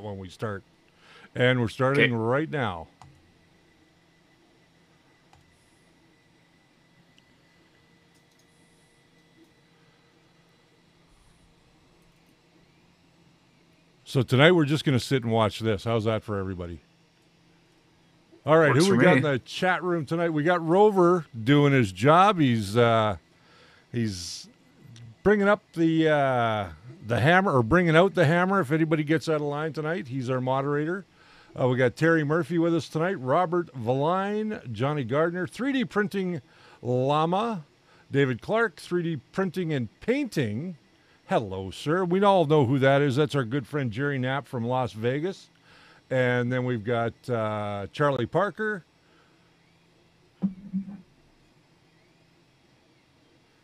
when we start. And we're starting right now. So tonight we're just going to sit and watch this. How's that for everybody? All right, Works who we for got me. in the chat room tonight? We got Rover doing his job. He's bringing up the hammer, or bringing out the hammer if anybody gets out of line tonight. He's our moderator. We got Terry Murphy with us tonight, Robert Valine, Johnny Gardner, 3D Printing Llama, David Clark, 3D Printing and Painting. Hello, sir. We all know who that is. That's our good friend Jerry Knapp from Las Vegas. And then we've got Charlie Parker.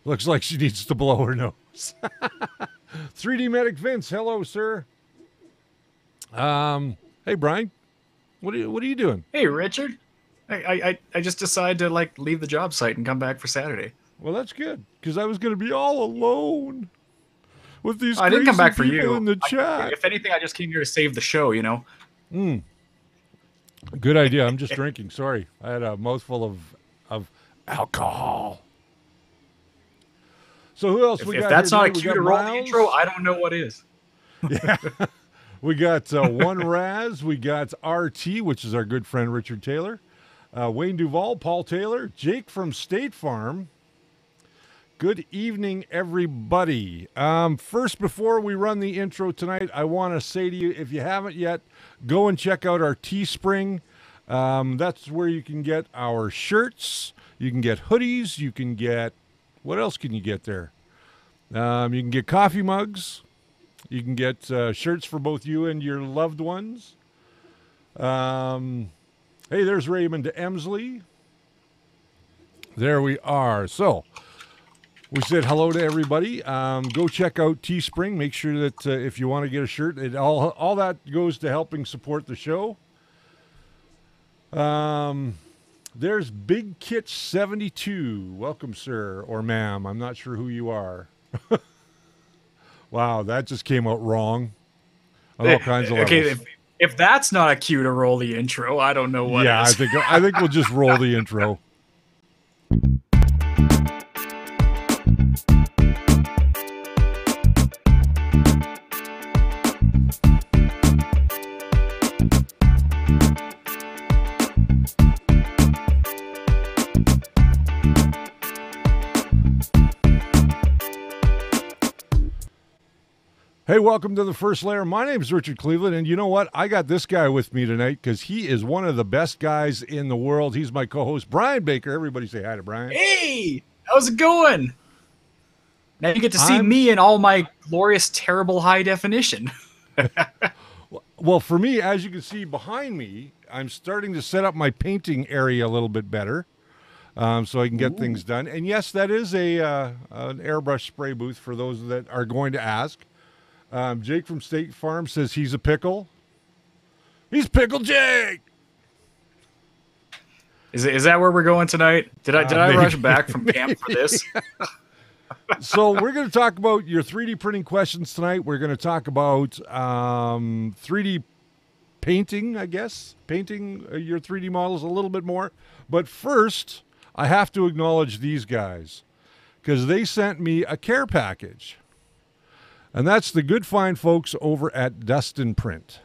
Looks like she needs to blow her nose. 3D Medic Vince. Hello, sir. Hey, Brian. What are you doing? Hey, Richard. I just decided to leave the job site and come back for Saturday. Well, that's good, because I was going to be all alone with these I didn't come back for people you in the chat. If anything, I just came here to save the show, you know. Good idea. I'm just drinking. Sorry. I had a mouthful of alcohol. So who else we got? If that's here not a tonight? cue to roll the intro, I don't know what is. Yeah. We got One Raz. We got RT, which is our good friend Richard Taylor. Wayne Duvall, Paul Taylor, Jake from State Farm. Good evening, everybody. First, before we run the intro tonight, I want to say to you, if you haven't yet, go and check out our Teespring. That's where you can get our shirts. You can get hoodies. You can get, what else can you get there? You can get coffee mugs. You can get shirts for both you and your loved ones. Hey, there's Raymond Emsley. There we are. So, we said hello to everybody. Go check out Teespring. Make sure that if you want to get a shirt, all that goes to helping support the show. There's Big Kit 72. Welcome, sir or ma'am. I'm not sure who you are. Wow, that just came out wrong on all kinds of levels. Okay, if that's not a cue to roll the intro, I don't know what yeah, is. I think we'll just roll the intro. Hey, welcome to the First Layer. My name is Richard Cleveland, and you know what? I got this guy with me tonight because he is one of the best guys in the world. He's my co-host, Brian Baker. Everybody say hi to Brian. Hey, how's it going? Now you get to see me in all my glorious, terrible high definition. Well, for me, as you can see behind me, I'm starting to set up my painting area a little bit better so I can get things done. And yes, that is an airbrush spray booth for those that are going to ask. Jake from State Farm says he's a pickle. He's Pickle Jake. Is that where we're going tonight? Did I rush back from camp for this? So we're going to talk about your 3D printing questions tonight. We're going to talk about 3D painting, I guess. Painting your 3D models a little bit more. But first, I have to acknowledge these guys because they sent me a care package. And that's the good fine folks over at Dustin Print.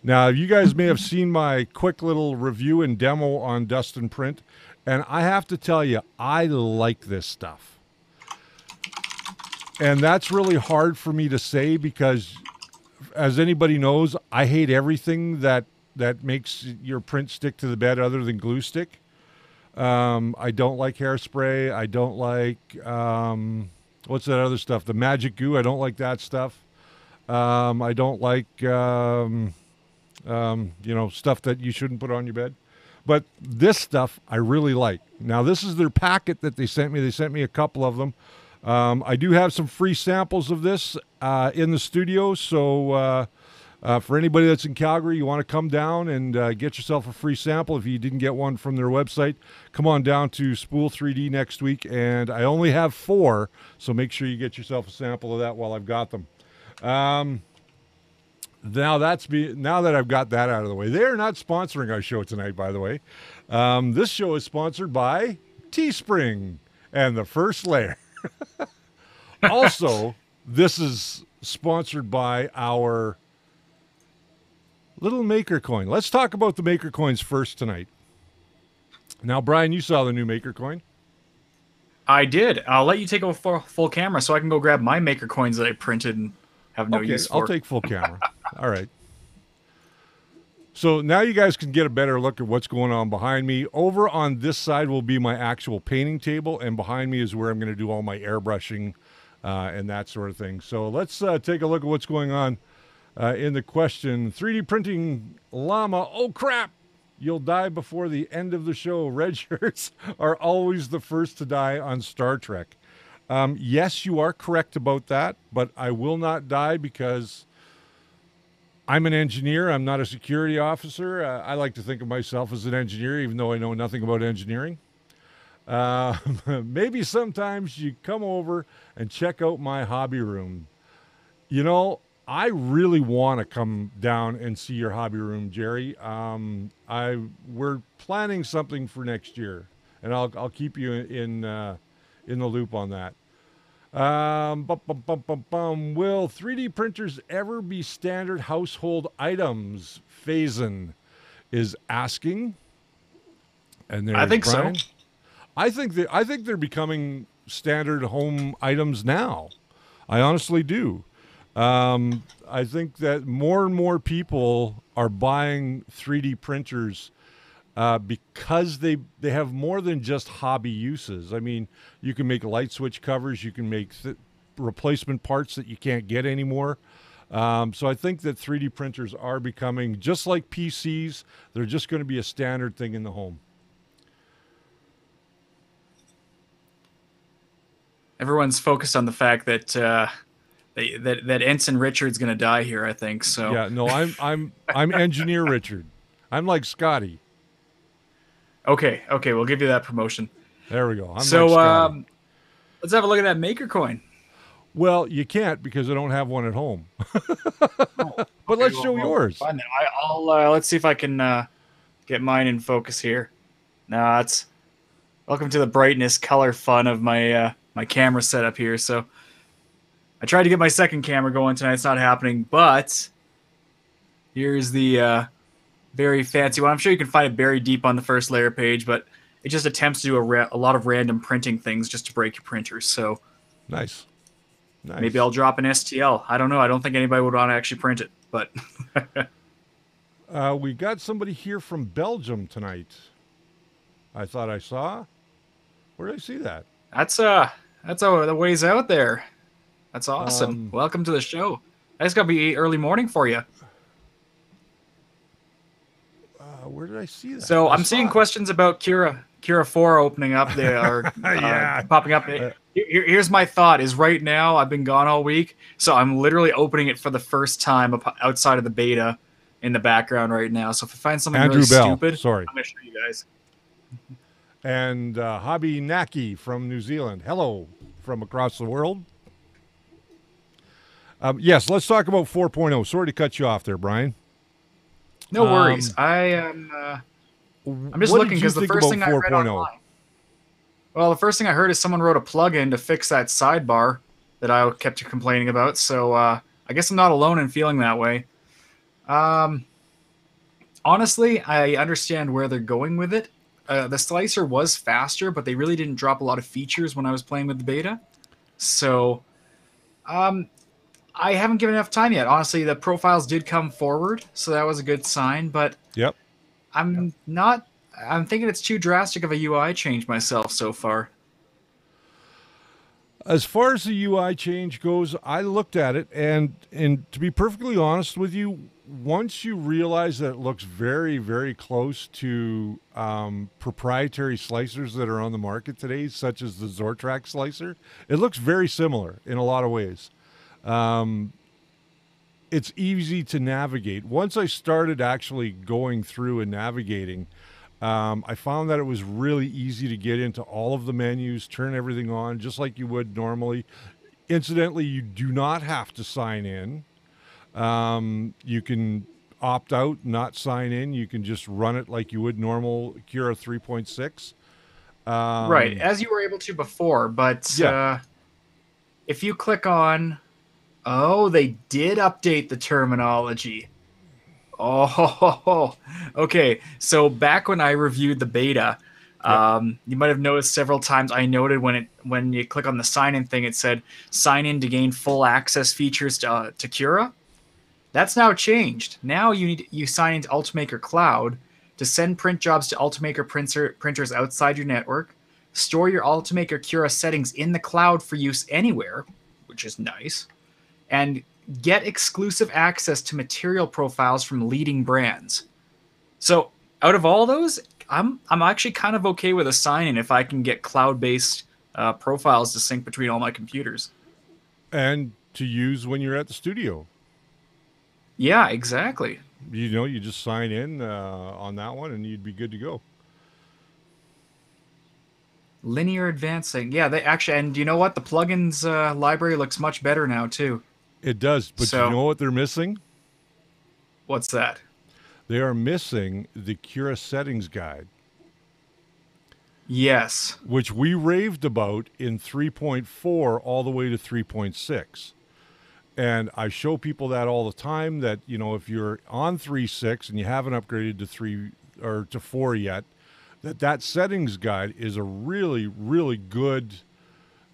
Now, you guys may have seen my quick little review and demo on Dustin Print, and I have to tell you, I like this stuff. And that's really hard for me to say because, as anybody knows, I hate everything that makes your print stick to the bed other than glue stick. I don't like hairspray. I don't like... what's that other stuff? The magic goo. I don't like that stuff. I don't like, stuff that you shouldn't put on your bed. But this stuff I really like. Now, this is their packet that they sent me. They sent me a couple of them. I do have some free samples of this in the studio. So for anybody that's in Calgary, you want to come down and get yourself a free sample. If you didn't get one from their website, come on down to Spool 3D next week. And I only have 4, so make sure you get yourself a sample of that while I've got them. Now that I've got that out of the way, they are not sponsoring our show tonight, by the way. This show is sponsored by Teespring and the First Layer. Also, this is sponsored by our little Maker Coin. Let's talk about the Maker Coins first tonight. Now, Brian, you saw the new Maker Coin. I did. I'll let you take a full camera so I can go grab my Maker Coins that I printed and have no use for. I'll take full camera. All right. So now you guys can get a better look at what's going on behind me. Over on this side will be my actual painting table, and behind me is where I'm going to do all my airbrushing and that sort of thing. So let's take a look at what's going on in the question. 3D printing llama. Oh, crap. You'll die before the end of the show. Red shirts are always the first to die on Star Trek. Yes, you are correct about that, but I will not die because I'm an engineer. I'm not a security officer. I like to think of myself as an engineer, even though I know nothing about engineering. Maybe sometimes you come over and check out my hobby room. You know, I really want to come down and see your hobby room, Jerry. We're planning something for next year, and I'll keep you in the loop on that. Will 3D printers ever be standard household items? Faison is asking. And there's I think Brian. so. I think they're becoming standard home items now. I honestly do. I think that more and more people are buying 3D printers because they have more than just hobby uses. I mean, you can make light switch covers, you can make replacement parts that you can't get anymore. So I think that 3D printers are becoming, just like PCs, they're just going to be a standard thing in the home. Everyone's focused on the fact that that Ensign Richard's going to die here, I think. So yeah, no, I'm Engineer Richard. I'm like Scotty. Okay, we'll give you that promotion. There we go. I'm so like Scotty. Let's have a look at that Maker Coin. Well, you can't because I don't have one at home. But let's show yours. Fine. I'll let's see if I can get mine in focus here. No, it's welcome to the brightness, color fun of my my camera setup here. So I tried to get my second camera going tonight. It's not happening, but here's the very fancy one. I'm sure you can find it buried deep on the First Layer page, but it just attempts to do a lot of random printing things just to break your printers. So nice. Maybe I'll drop an STL. I don't know. I don't think anybody would want to actually print it, but we got somebody here from Belgium tonight. I thought I saw. Where did I see that? That's the ways out there. That's awesome. Welcome to the show. It's gonna be early morning for you. Where did I see that? So I'm seeing questions about Cura 4 opening up. They are popping up. Here's my thought: is right now I've been gone all week, so I'm literally opening it for the first time outside of the beta in the background right now. So if I find something really stupid, I'm gonna show you guys. And Hobby Naki from New Zealand. Hello from across the world. Yes, let's talk about 4.0. Sorry to cut you off there, Brian. No worries. I'm just looking because the first thing I read online. Well, the first thing I heard is someone wrote a plugin to fix that sidebar that I kept complaining about. So I guess I'm not alone in feeling that way. Honestly, I understand where they're going with it. The slicer was faster, but they really didn't drop a lot of features when I was playing with the beta. So I haven't given enough time yet. Honestly, the profiles did come forward, so that was a good sign. But I'm thinking it's too drastic of a UI change myself so far. As far as the UI change goes, I looked at it, and to be perfectly honest with you, once you realize that it looks very, very close to proprietary slicers that are on the market today, such as the Zortrack slicer, it looks very similar in a lot of ways. It's easy to navigate. Once I started actually going through and navigating, I found that it was really easy to get into all of the menus, turn everything on just like you would normally. Incidentally, you do not have to sign in. You can opt out, not sign in. You can just run it like you would normal Cura 3.6. Right, as you were able to before, but Yeah. if you click on, oh, they did update the terminology. Oh, okay. So back when I reviewed the beta, Yep. you might have noticed several times I noted when you click on the sign in thing, it said sign in to gain full access features to Cura. That's now changed. Now you sign into Ultimaker Cloud to send print jobs to Ultimaker printers outside your network, store your Ultimaker Cura settings in the cloud for use anywhere, which is nice, and get exclusive access to material profiles from leading brands. So out of all those, I'm actually kind of okay with a sign-in if I can get cloud-based profiles to sync between all my computers. And to use when you're at the studio. Yeah, exactly. You just sign in on that one and you'd be good to go. Linear advancing. Yeah, they actually, and you know what? The plugins library looks much better now too. It does, but you So, know what they're missing? what's that? They are missing the Cura settings guide, Yes. which we raved about in 3.4 all the way to 3.6. And I show people that all the time that, if you're on 3.6 and you haven't upgraded to 3 or to 4 yet, that settings guide is a really, really good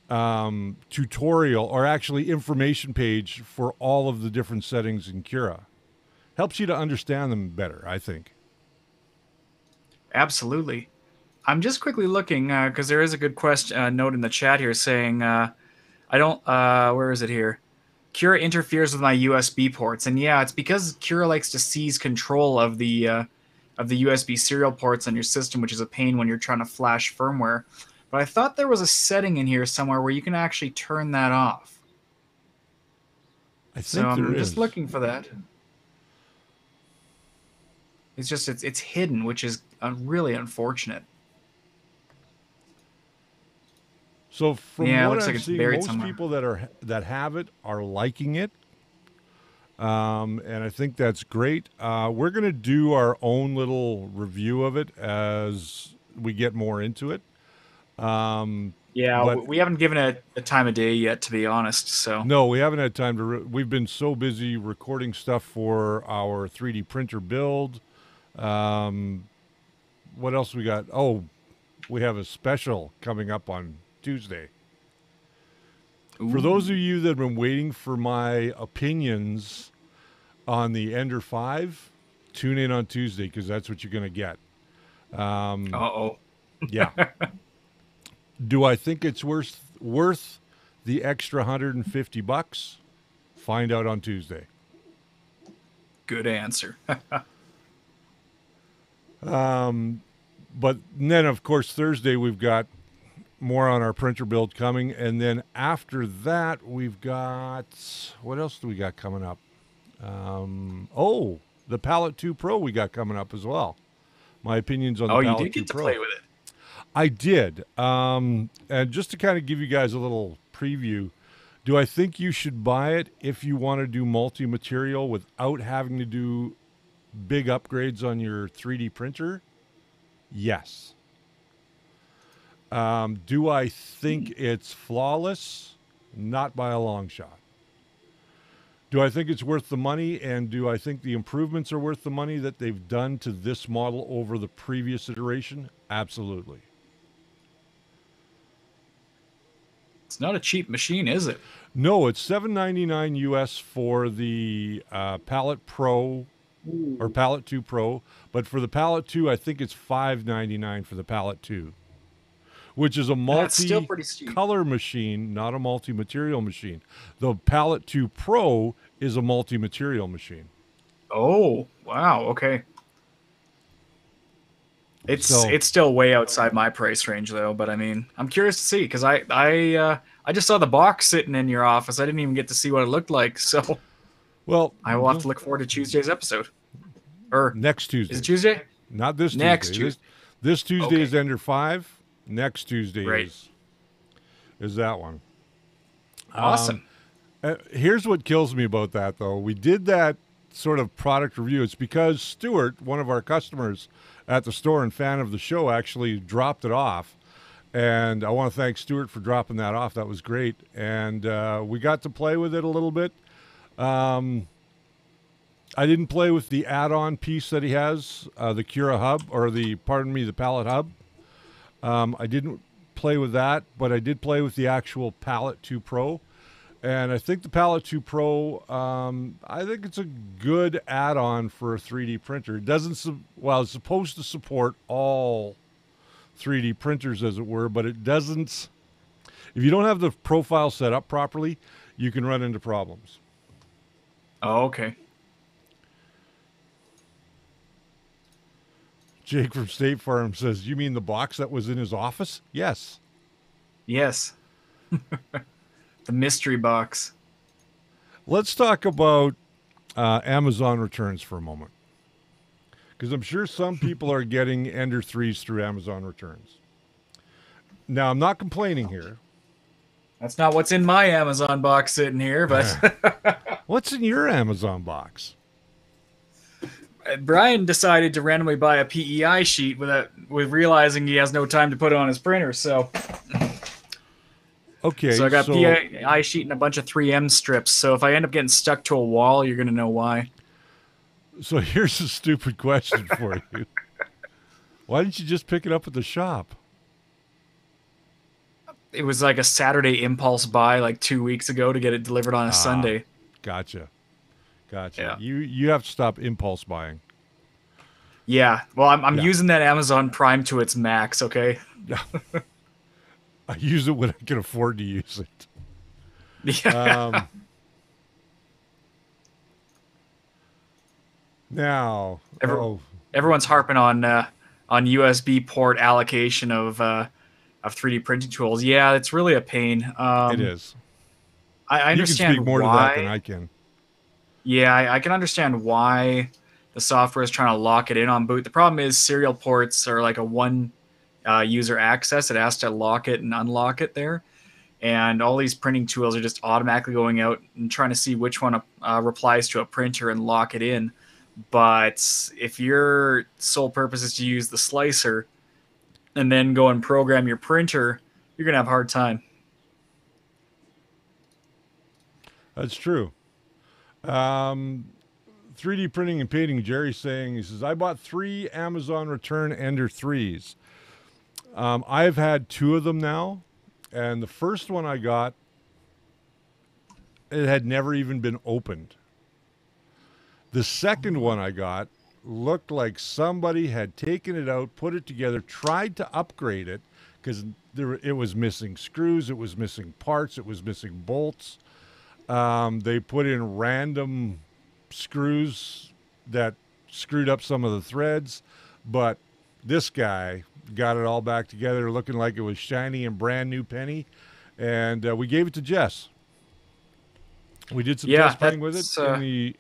tutorial, or actually information page for all of the different settings in Cura. Helps you to understand them better, I think. Absolutely. I'm just quickly looking because there is a good question note in the chat here saying I don't. Where is it here? Cura interferes with my USB ports, and yeah, it's because Cura likes to seize control of the USB serial ports on your system, which is a pain when you're trying to flash firmware. But I thought there was a setting in here somewhere where you can actually turn that off. I So think there I'm is. just looking for that. It's hidden, which is really unfortunate. So from Yeah, it what looks I'm like it's seeing, buried most somewhere. people that have it are liking it, and I think that's great. We're going to do our own little review of it as we get more into it. Yeah, But we haven't given it a time of day yet, to be honest. So no, we haven't had time to. We've been so busy recording stuff for our 3D printer build. What else we got? Oh, we have a special coming up on Tuesday. For ooh, those of you that have been waiting for my opinions on the Ender 5, tune in on Tuesday because that's what you're going to get. uh-oh. Yeah. Do I think it's worth the extra $150? Find out on Tuesday. Good answer. But then, of course, Thursday we've got more on our printer build coming. And then after that, we've got, what else do we got coming up? The Palette 2 Pro we got coming up as well. My opinions on the Oh, you Palette did 2 get to Pro. play with it. I did. And just to kind of give you guys a little preview, do I think you should buy it if you want to do multi-material without having to do big upgrades on your 3D printer? Yes. Do I think it's flawless? Not by a long shot. Do I think it's worth the money, and do I think the improvements are worth the money that they've done to this model over the previous iteration? Absolutely. It's not a cheap machine, is it? No, it's $799 US for the Palette Pro or Palette 2 Pro, but for the Palette 2, I think it's $599 for the Palette 2, which is a That's still pretty steep. multi-color machine, not a multi-material machine. The Palette 2 Pro is a multi-material machine. Oh, wow. Okay. It's So- it's still way outside my price range though, but I mean, I'm curious to see because I just saw the box sitting in your office. I didn't even get to see what it looked like, so Well, I will have to look forward to Tuesday's episode. Or next Tuesday. is it Tuesday? Not this Next Tuesday. Tuesday. This Tuesday Okay. is Ender 5. Next Tuesday Right. is that one. Awesome. Here's what kills me about that, though. We did that sort of product review. It's because Stuart, one of our customers at the store and fan of the show, actually dropped it off. And I want to thank Stuart for dropping that off. That was great. And we got to play with it a little bit. I didn't play with the add-on piece that he has, the Cura hub, or the palette hub. I didn't play with that, but I did play with the actual Palette 2 Pro. And I think the Palette 2 Pro, I think it's a good add-on for a 3D printer. It doesn't, it's supposed to support all 3D printers, as it were, but it doesn't. If you don't have the profile set up properly, you can run into problems. Oh, okay. Jake from State Farm says, "You mean the box that was in his office?" Yes. Yes. The mystery box. Let's talk about Amazon returns for a moment, because I'm sure some people are getting Ender 3s through Amazon returns. Now, I'm not complaining here. That's not what's in my Amazon box sitting here, but... What's in your Amazon box? Brian decided to randomly buy a PEI sheet with realizing he has no time to put it on his printer, so... Okay, so I got PEI sheet and a bunch of 3M strips, so if I end up getting stuck to a wall, you're going to know why. So here's a stupid question for you. Why didn't you just pick it up at the shop? It was like a Saturday impulse buy like 2 weeks ago to get it delivered on a Sunday. Gotcha. Yeah. You have to stop impulse buying. Yeah. Well, I'm using that Amazon Prime to its max, okay? I use it when I can afford to use it. Yeah. Now, everyone's harping on USB port allocation of 3D printing tools. Yeah, it's really a pain. It is. I understand you can speak more why, to that than I can. Yeah, I can understand why the software is trying to lock it in on boot. The problem is serial ports are like a one user access. It has to lock it and unlock it there. And all these printing tools are just automatically going out and trying to see which one replies to a printer and lock it in. But if your sole purpose is to use the slicer and then go and program your printer, you're going to have a hard time. That's true. 3D printing and painting, Jerry's saying, he says, I bought 3 Amazon Return Ender 3s. I've had 2 of them now, and the first one I got, it had never even been opened. The second one I got looked like somebody had taken it out, put it together, tried to upgrade it, because it was missing screws, it was missing parts, it was missing bolts. They put in random screws that screwed up some of the threads, but this guy got it all back together looking like it was shiny and brand new penny, and we gave it to Jess. We did some test printing with it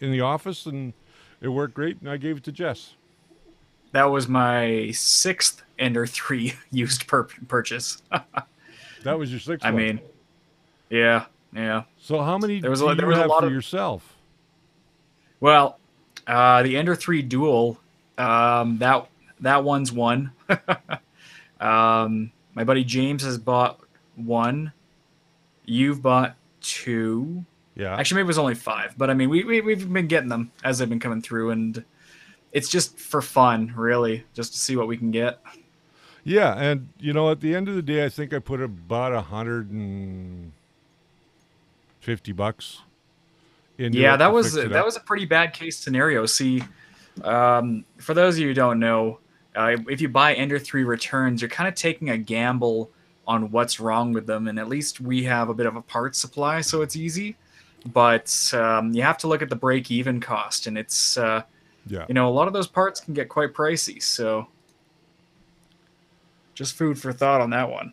in the office, and it worked great, and I gave it to Jess. That was my 6th Ender 3 used purchase. That was your 6th I one? mean, yeah. So how many there was do you have a lot for yourself? Well, the Ender 3 Dual, that one's one. My buddy James has bought 1. You've bought 2. Yeah. Actually, maybe it was only 5. But, I mean, we've been getting them as they've been coming through. And it's just for fun, really, just to see what we can get. Yeah, and, at the end of the day, I think I put about $150 into it. That was a pretty bad case scenario. See, for those of you who don't know, if you buy Ender 3 returns, you're kind of taking a gamble on what's wrong with them, and at least we have a bit of a parts supply, so it's easy. But you have to look at the break-even cost, and it's a lot of those parts can get quite pricey. So just food for thought on that one.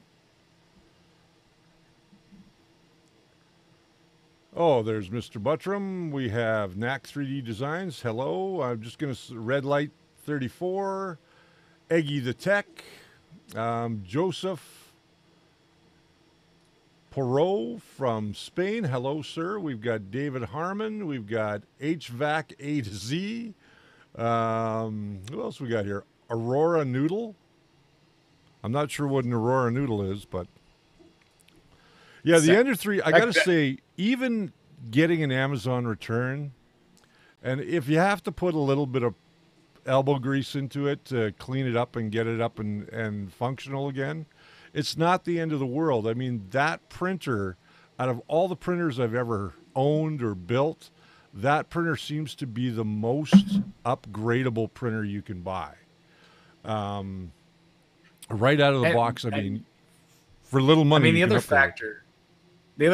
Oh, there's Mr. Buttram. We have Knack 3D Designs. Hello. I'm just going to Red Light 34. Eggy the Tech. Joseph. Porot from Spain. Hello, sir. We've got David Harmon. We've got HVAC A to Z. Who else we got here? Aurora Noodle. I'm not sure what an Aurora Noodle is, but yeah, the Ender 3, I got to say, even getting an Amazon return, and if you have to put a little bit of elbow grease into it to clean it up and get it up and functional again, it's not the end of the world. I mean, that printer, out of all the printers I've ever owned or built, that printer seems to be the most upgradable printer you can buy. Right out of the box, I mean, for little money. I mean, the other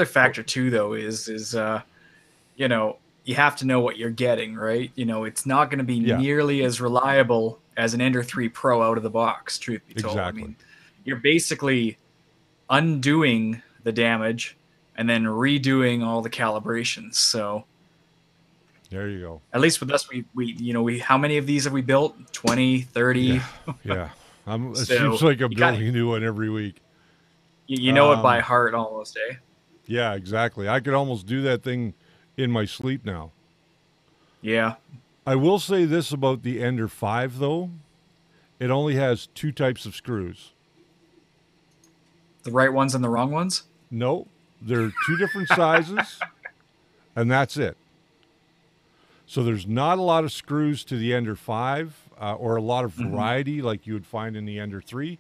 factor too, though, is you know, you have to know what you're getting, right? You know, it's not going to be nearly as reliable as an Ender 3 Pro out of the box, truth be told. Exactly. I mean, you're basically undoing the damage and then redoing all the calibrations. So there you go. At least with us, we how many of these have we built? 20, 30? Yeah. It seems like I'm building a new one every week. You know it by heart almost, eh? Yeah, exactly. I could almost do that thing in my sleep now. Yeah. I will say this about the Ender 5, though. It only has 2 types of screws. The right ones and the wrong ones? No, they're 2 different sizes, and that's it. So there's not a lot of screws to the Ender 5 or a lot of variety like you would find in the Ender 3.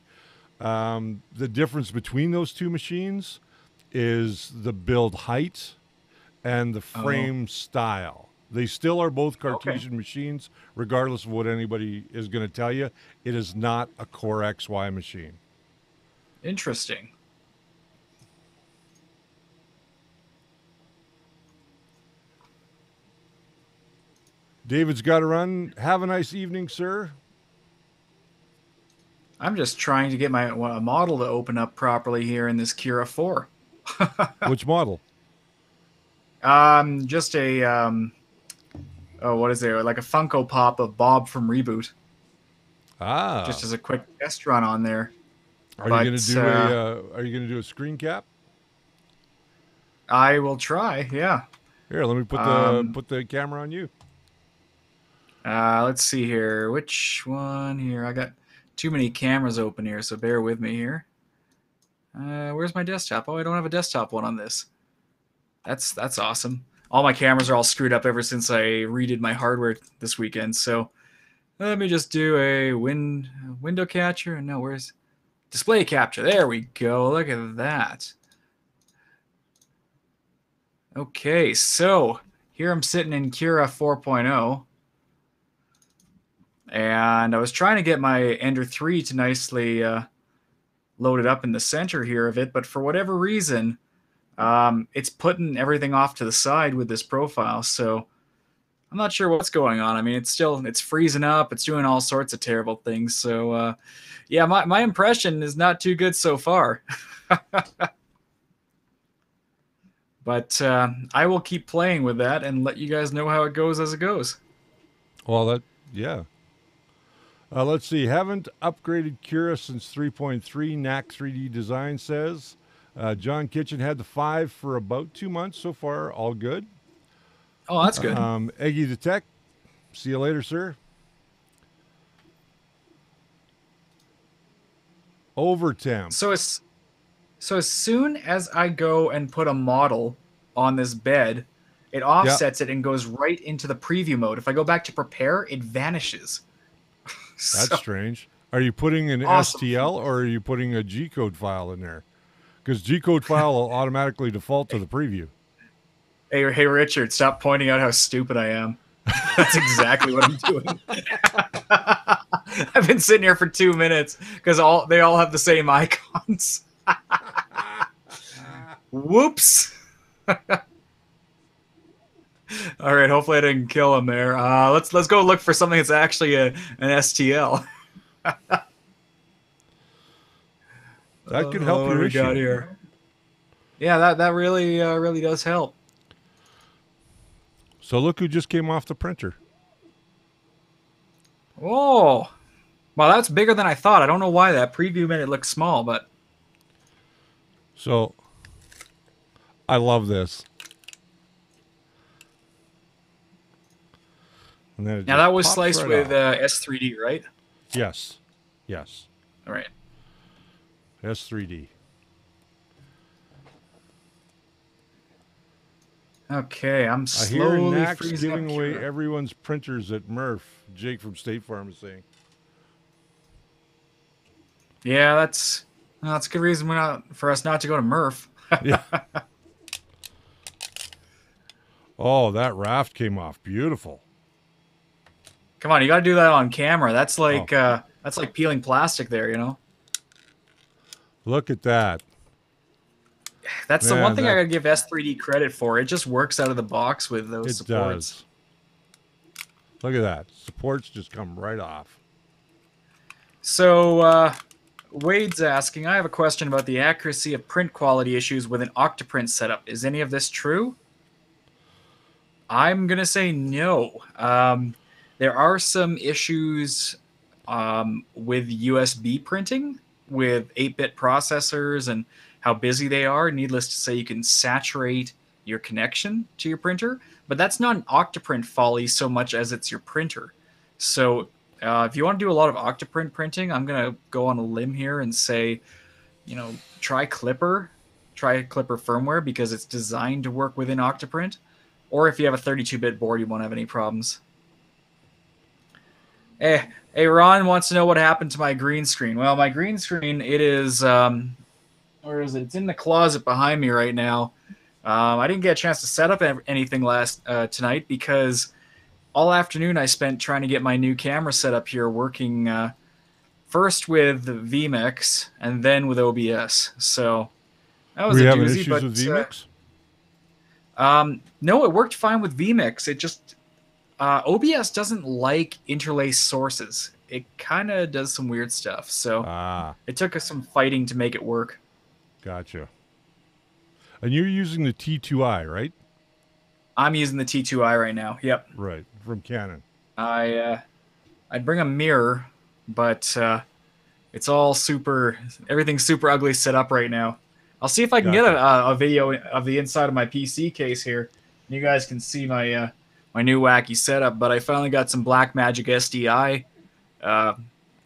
The difference between those 2 machines is the build height and the frame style. They still are both Cartesian machines, regardless of what anybody is going to tell you. It is not a Core XY machine. Interesting. David's got to run. Have a nice evening, sir. I'm just trying to get my model to open up properly here in this Cura 4. Which model? Just a what is there? Like a Funko Pop of Bob from Reboot. Ah. Just as a quick test run on there. Are you gonna do a screen cap? I will try. Yeah. Here, let me put the camera on you. Let's see here. Which one here? I got too many cameras open here, so bear with me here. Where's my desktop? Oh, I don't have a desktop one on this. That's awesome. All my cameras are all screwed up ever since I redid my hardware this weekend. So let me just do a window catcher. No, where's display capture? There we go. Look at that. Okay, so here I'm sitting in Cura 4.0. And I was trying to get my Ender 3 to nicely load it up in the center here of it, but for whatever reason, it's putting everything off to the side with this profile, so I'm not sure what's going on. I mean, it's freezing up, it's doing all sorts of terrible things, so yeah, my impression is not too good so far. But I will keep playing with that and let you guys know how it goes as it goes. Well, yeah. Let's see. Haven't upgraded Cura since 3.3. Knack 3D Design says. John Kitchen had the 5 for about 2 months so far. All good. Oh, that's good. Eggy the Tech. See you later, sir. Overtemp. So as soon as I go and put a model on this bed, it offsets it and goes right into the preview mode. If I go back to prepare, it vanishes. That's strange. Are you putting an STL or are you putting a G-code file in there? Because G-code file will automatically default to the preview. Hey, Richard, stop pointing out how stupid I am. That's exactly what I'm doing. I've been sitting here for 2 minutes because they all have the same icons. Whoops. All right, hopefully I didn't kill him there. Let's go look for something that's actually an STL. That could help your issue. Got here? Yeah, that really does help. So look who just came off the printer. Oh, well, that's bigger than I thought. I don't know why that preview made it look small, but so I love this. And then it Now just that was pops sliced right with off. S3D, right? Yes. Yes. All right. S3D. Okay, I'm I hear slowly Nax freezing up giving away Cura. everyone's printers at Murph. Jake from State Farm is saying. Yeah, that's a good reason for us not to go to Murph. Yeah. Oh, that raft came off beautiful. Come on, you got to do that on camera. That's Oh, like peeling plastic there, you know. look at that. That's the one Man, thing I that got to give S3D credit for. It just works out of the box with those it supports. does. Look at that. Supports just come right off. So Wade's asking, I have a question about the accuracy of print quality issues with an Octoprint setup. Is any of this true? I'm gonna say no. There are some issues with USB printing with 8-bit processors and how busy they are. Needless to say, you can saturate your connection to your printer, but that's not an Octoprint folly so much as it's your printer. So if you want to do a lot of Octoprint printing, I'm gonna go on a limb here and say, try Clipper, firmware because it's designed to work within Octoprint. Or if you have a 32-bit board, you won't have any problems. Hey, Ron wants to know what happened to my green screen. Well, my green screen, it is, where is it? It's in the closet behind me right now. I didn't get a chance to set up anything tonight because all afternoon I spent trying to get my new camera set up here, working first with vMix and then with OBS. So that was Were a you having doozy, issues but with vMix? no, it worked fine with vMix. It just OBS doesn't like interlaced sources. It kind of does some weird stuff. So Ah, it took us some fighting to make it work. gotcha. And you're using the T2i, right? I'm using the T2i right now. Yep. Right, from Canon. I'd bring a mirror, but it's all everything's super ugly set up right now. I'll see if I can get Gotcha. a video of the inside of my PC case here. And you guys can see my new wacky setup. But I finally got some Blackmagic SDI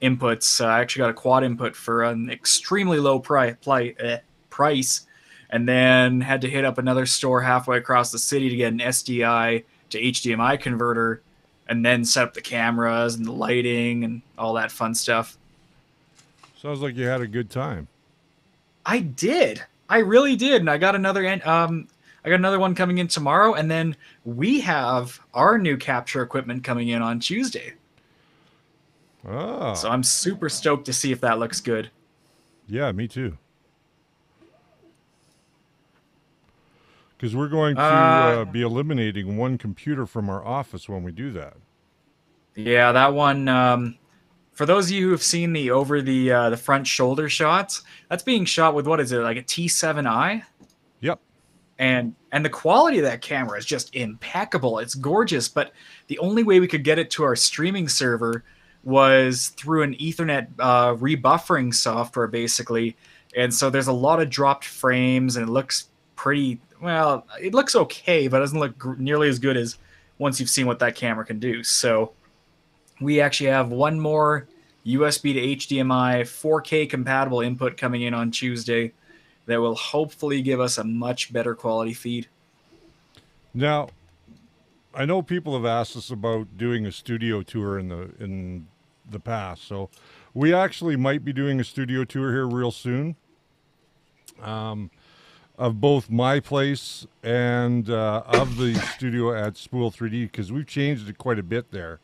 inputs. I actually got a quad input for an extremely low price, and then had to hit up another store halfway across the city to get an SDI to HDMI converter, and then set up the cameras and the lighting and all that fun stuff. Sounds like you had a good time. I did. I really did, and I got another one coming in tomorrow, and then we have our new capture equipment coming in on Tuesday. Ah, So I'm super stoked to see if that looks good. yeah, me too. Because we're going to be eliminating one computer from our office when we do that. Yeah, that one. For those of you who have seen the front shoulder shots, that's being shot with, what is it, like a T7i? Yep. And the quality of that camera is just impeccable. It's gorgeous, but the only way we could get it to our streaming server was through an Ethernet rebuffering software, basically. And so there's a lot of dropped frames, and it looks pretty well. It looks okay, but it doesn't look nearly as good as once you've seen what that camera can do. So we actually have one more USB to HDMI 4K compatible input coming in on Tuesday that will hopefully give us a much better quality feed. Now, I know people have asked us about doing a studio tour in the past, so we actually might be doing a studio tour here real soon, of both my place and of the studio at Spool 3D, because we've changed it quite a bit there.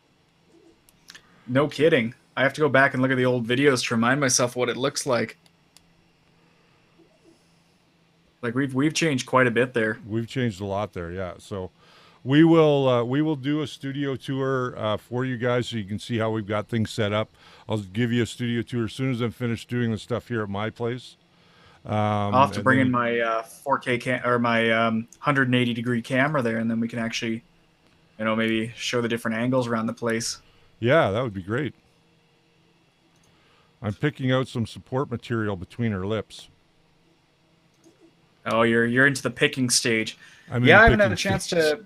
No kidding. I have to go back and look at the old videos to remind myself what it looks like. Like we've changed quite a bit there. We've changed a lot there, yeah. So we will do a studio tour for you guys, so you can see how we've got things set up. I'll give you a studio tour as soon as I'm finished doing the stuff here at my place. I'll have to bring in my 4K or my 180 degree camera there, and then we can actually, maybe show the different angles around the place. Yeah, that would be great. I'm picking out some support material between her lips. Oh, you're into the picking stage. I'm in Yeah, the I haven't had picking a chance stage. to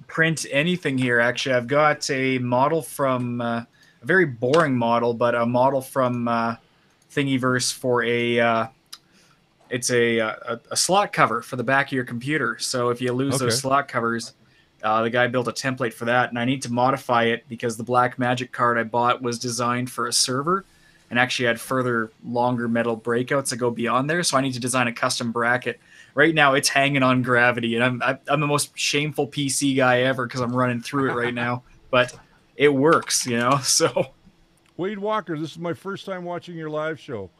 print anything here. Actually, I've got a model from a very boring model, but a model from Thingiverse for it's a slot cover for the back of your computer. So if you lose those Okay. slot covers, the guy built a template for that, and I need to modify it because the Black Magic card I bought was designed for a server, and actually had further longer metal breakouts that go beyond there. So I need to design a custom bracket. Right now, it's hanging on gravity, and I'm the most shameful PC guy ever because I'm running through it right now. But it works, you know. So Wade Walker, this is my first time watching your live show.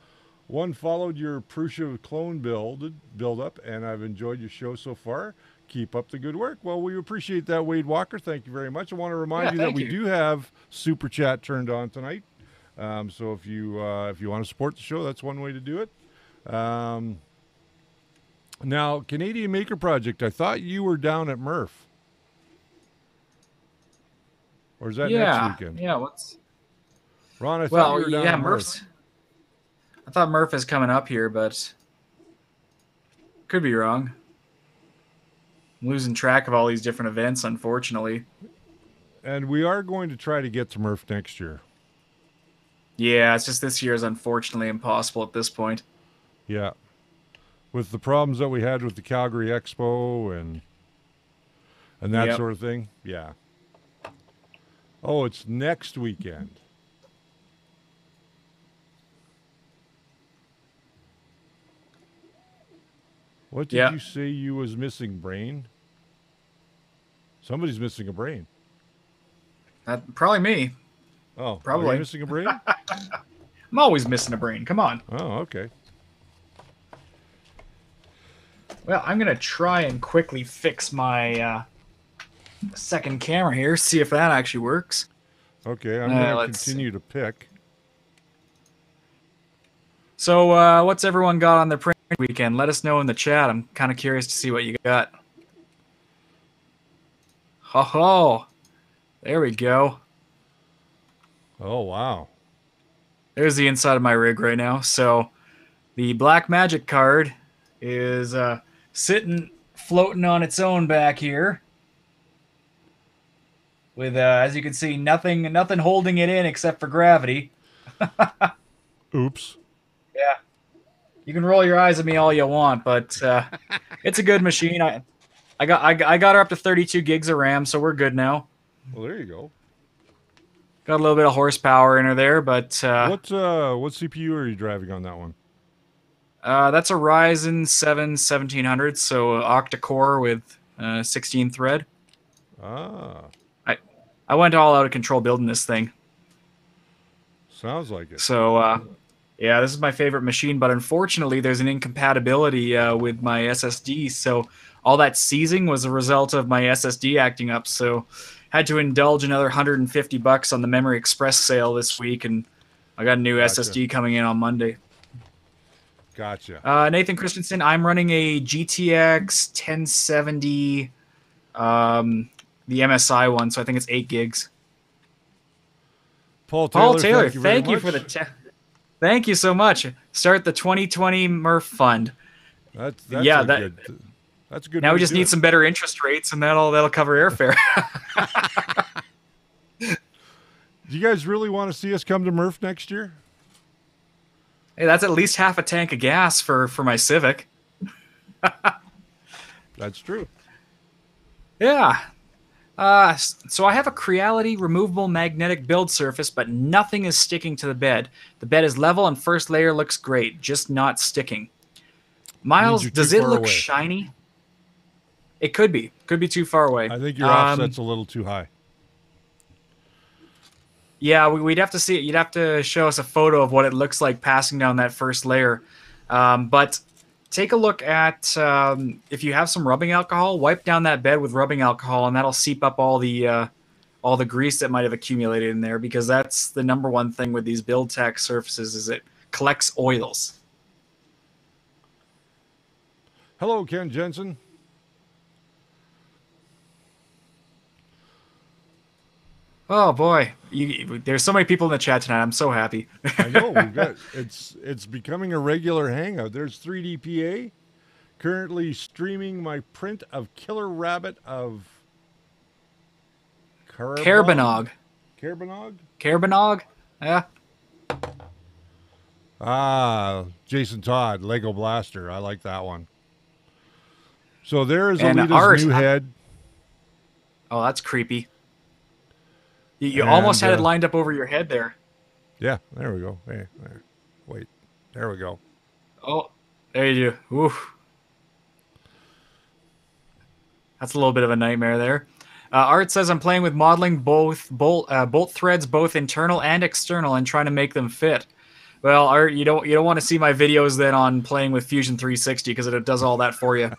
One followed your Prusa clone build up, and I've enjoyed your show so far. Keep up the good work. Well, we appreciate that, Wade Walker. Thank you very much. I want to remind yeah, you that thank we you. do have super chat turned on tonight. So if you want to support the show, that's one way to do it. Now, Canadian Maker Project. I thought you were down at Murph, or is that next Yeah, weekend? yeah. What's Ron, I thought you well, were down yeah, at Murph. Murph's. I thought Murph is coming up here, but could be wrong. I'm losing track of all these different events, unfortunately. And we are going to try to get to Murph next year. Yeah, it's just this year is unfortunately impossible at this point. Yeah. With the problems that we had with the Calgary Expo and that Yep. sort of thing. Yeah. Oh, it's next weekend. What did Yeah. you say you was missing, brain? Somebody's missing a brain. Probably me. Oh, are you Probably. missing a brain? I'm always missing a brain. Come on. Oh, okay. Well, I'm gonna try and quickly fix my second camera here. See if that actually works. Okay, I'm going to Let's see. continue to pick. So, what's everyone got on their print weekend? Let us know in the chat. I'm kind of curious to see what you got. Ho ho! There we go. Oh, wow. There's the inside of my rig right now. So, the Black Magic card is sitting, floating on its own back here, with as you can see, nothing holding it in except for gravity. Oops. Yeah, you can roll your eyes at me all you want, but it's a good machine. I got her up to 32 gigs of RAM, so we're good now. Well, there you go. Got a little bit of horsepower in her there, but What CPU are you driving on that one? that's a Ryzen 7 1700, so octa-core with 16 thread. Ah, I went all out of control building this thing. sounds like it. So yeah, this is my favorite machine, but unfortunately there's an incompatibility with my SSD, so all that seizing was a result of my SSD acting up, so had to indulge another $150 on the Memory Express sale this week, and I got a new Gotcha. SSD coming in on Monday. Gotcha. Nathan Christensen, I'm running a GTX 1070, the MSI one, so I think it's 8 gigs. Paul Taylor, thank you for the thank you so much. Start the 2020 Murph Fund. That's Yeah, good. That's a good. Now way we to just do need it. some better interest rates, and that'll cover airfare. Do you guys really want to see us come to Murph next year? Hey, that's at least half a tank of gas for my Civic. That's true. Yeah. So I have a Creality removable magnetic build surface, but nothing is sticking to the bed. The bed is level and first layer looks great, just not sticking. Miles, you're does too it far look away. shiny? It could be. Could be too far away. I think your offset's a little too high. Yeah, we'd have to see it. You'd have to show us a photo of what it looks like passing down that first layer. But take a look at, if you have some rubbing alcohol, wipe down that bed with rubbing alcohol, and that'll seep up all the grease that might have accumulated in there, because that's the number one thing with these BLTouch surfaces is it collects oils. Hello, Ken Jensen. Oh boy, there's so many people in the chat tonight. I'm so happy. I know it's becoming a regular hangout. There's 3DPA, Currently streaming my print of Killer Rabbit of Carbonog. Carbonog? Carbonog? Yeah. Ah, Jason Todd, Lego Blaster. I like that one. So there is And Alita's new head. Oh, that's creepy. You And, almost had it lined up over your head there. Yeah, there we go. Hey, there. Wait, there we go. Oh, there you do. Oof. That's a little bit of a nightmare there. Art says I'm playing with modeling bolt threads, both internal and external, and trying to make them fit. Well, Art, you don't want to see my videos then on playing with Fusion 360 because it does all that for you.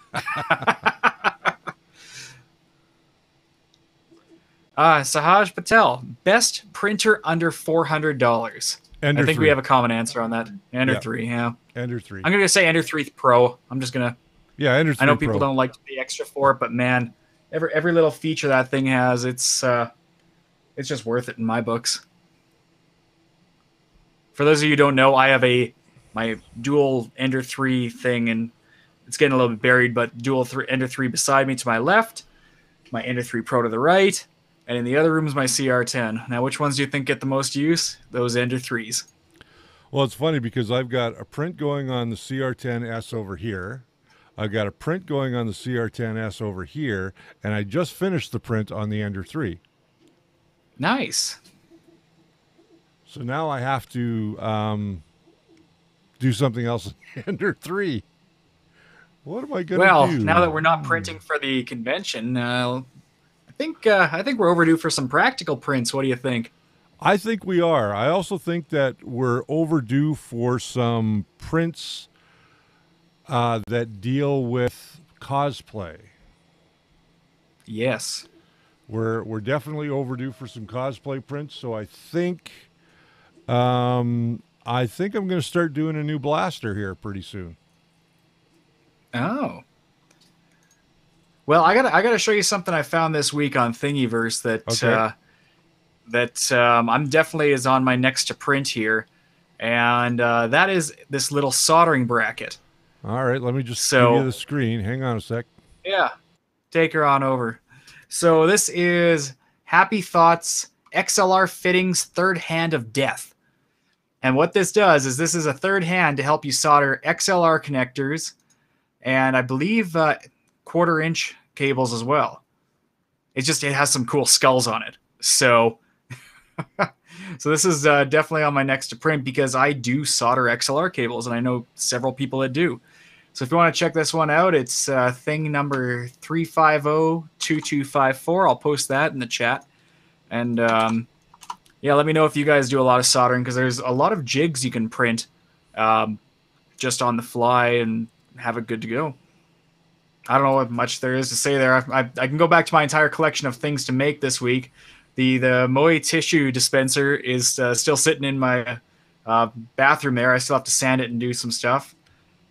Sahaj Patel, best printer under $400. Ender I think 3. we have a common answer on that. Ender 3, yeah. Ender 3. I'm gonna say Ender 3 Pro. I'm just gonna. Yeah, Ender 3 I know people Pro. don't like to pay extra for it, but man, every little feature that thing has, it's just worth it in my books. For those of you who don't know, I have my dual Ender 3 thing, and it's getting a little bit buried, but dual Ender 3 beside me to my left, my Ender 3 Pro to the right, and in the other room is my CR10. Now, which ones do you think get the most use? Those Ender 3s. Well, it's funny because I've got a print going on the CR10S over here. I've got a print going on the CR10S over here, and I just finished the print on the Ender 3. Nice. So now I have to do something else with Ender 3. What am I going to do? Well, now that we're not printing for the convention, I think we're overdue for some practical prints. What do you think? I think we are. I also think that we're overdue for some prints that deal with cosplay. Yes. We're definitely overdue for some cosplay prints, so I think I'm going to start doing a new blaster here pretty soon. Oh. Well, I gotta show you something I found this week on Thingiverse that I'm definitely is on my next to print here, and that is this little soldering bracket. All right, let me just give you the screen. Hang on a sec. Yeah, take her on over. So this is Happy Thoughts XLR Fittings Third Hand of Death. And what this does is this is a third hand to help you solder XLR connectors and I believe 1/4 inch cables as well. It has some cool skulls on it. So so this is definitely on my next to print because I do solder XLR cables and I know several people that do. So if you want to check this one out, it's thing number 3502254. I'll post that in the chat. And yeah, let me know if you guys do a lot of soldering because there's a lot of jigs you can print just on the fly and have it good to go. I don't know what much there is to say there. I can go back to my entire collection of things to make this week. The Moe tissue dispenser is still sitting in my bathroom there. I still have to sand it and do some stuff.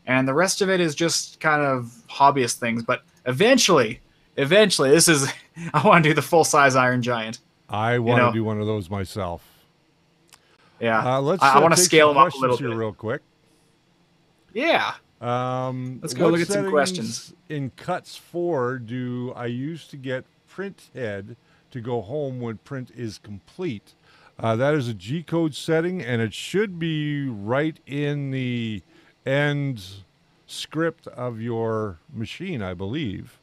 And the rest of it is just kind of hobbyist things. But eventually, this is I want to do the full-size Iron Giant. I want to do one of those myself. Yeah. I want to scale them up a little bit. Real quick. Yeah. Let's go look at some questions. In Cuts 4 do I use to get print head to go home when print is complete? That is a G-code setting, and it should be right in the end script of your machine, I believe.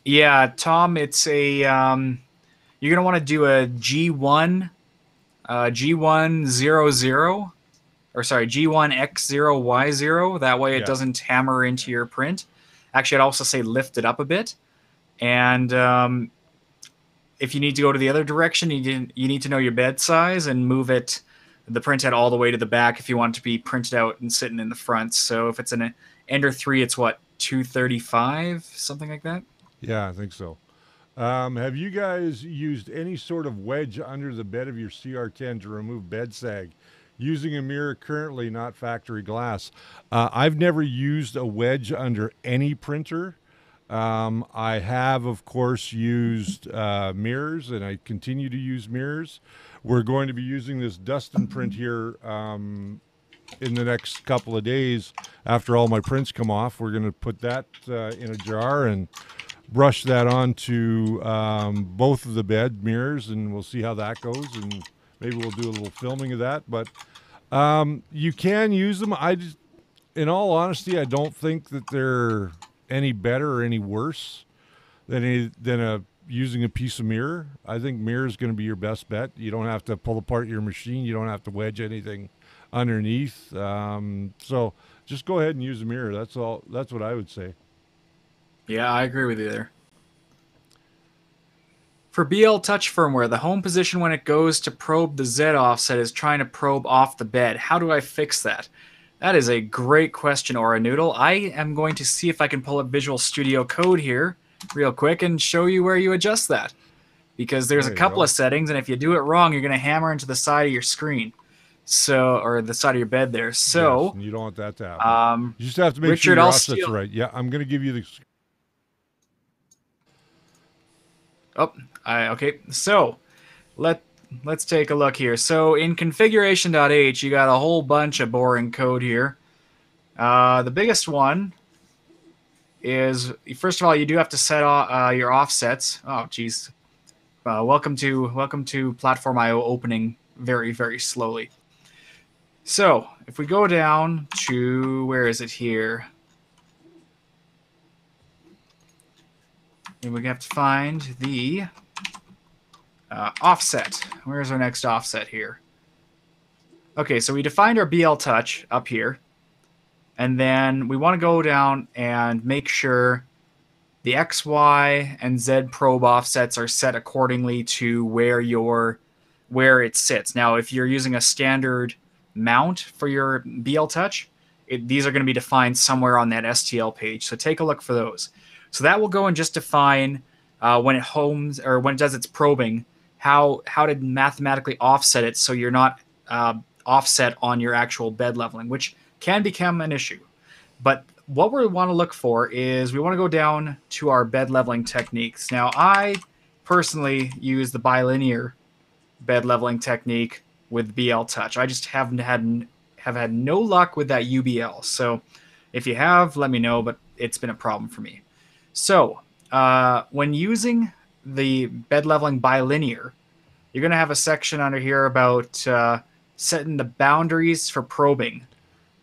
Yeah, Tom, it's a you're gonna want to do a G1 G100 or sorry G1X0Y0. That way it doesn't hammer into your print. Actually, I'd also say lift it up a bit. And if you need to go to the other direction, you need to know your bed size and move the print head all the way to the back if you want it to be printed out and sitting in the front. So if it's an Ender 3, it's what, 235, something like that? Yeah, I think so. Have you guys used any sort of wedge under the bed of your CR10 to remove bed sag? Using a mirror currently, not factory glass. I've never used a wedge under any printer. I have, of course, used mirrors, and I continue to use mirrors. We're going to be using this Dustin print here in the next couple of days after all my prints come off. We're going to put that in a jar and brush that onto both of the bed mirrors, and we'll see how that goes, and maybe we'll do a little filming of that. But you can use them. In all honesty, I don't think that they're any better or any worse than using a piece of mirror. I think mirror is going to be your best bet. You don't have to pull apart your machine. You don't have to wedge anything underneath. So just go ahead and use a mirror. That's all. That's what I would say. Yeah, I agree with you there. For BLTouch firmware, the home position when it goes to probe the Z offset is trying to probe off the bed. How do I fix that? That is a great question, Aura Noodle. I am going to see if I can pull up Visual Studio Code here real quick and show you where you adjust that. Because there's a couple of settings, and if you do it wrong, you're going to hammer into the side of your screen. So, or the side of your bed there. So, yes, and you don't want that to happen. You just have to make sure your offset's right. Yeah, I'm going to give you the... Oh, okay. So, let's take a look here. So in configuration.h, you got a whole bunch of boring code here. The biggest one is, first of all, you do have to set your offsets. Oh, geez. Welcome to Platform IO opening very, very slowly. So if we go down to, where is it here? And we have to find the offset. Where's our next offset here? Okay, so we defined our BLTouch up here. And then we want to go down and make sure the X, Y, and Z probe offsets are set accordingly to where it sits. Now, if you're using a standard mount for your BLTouch, these are going to be defined somewhere on that STL page. So take a look for those. So that will go and just define when it homes or when it does its probing, how to mathematically offset it so you're not offset on your actual bed leveling, which can become an issue. But what we want to look for is we want to go down to our bed leveling techniques. Now, I personally use the bilinear bed leveling technique with BLTouch. I just have had no luck with that UBL. So if you have, let me know, but it's been a problem for me. So when using the bed leveling bilinear, you're going to have a section under here about setting the boundaries for probing.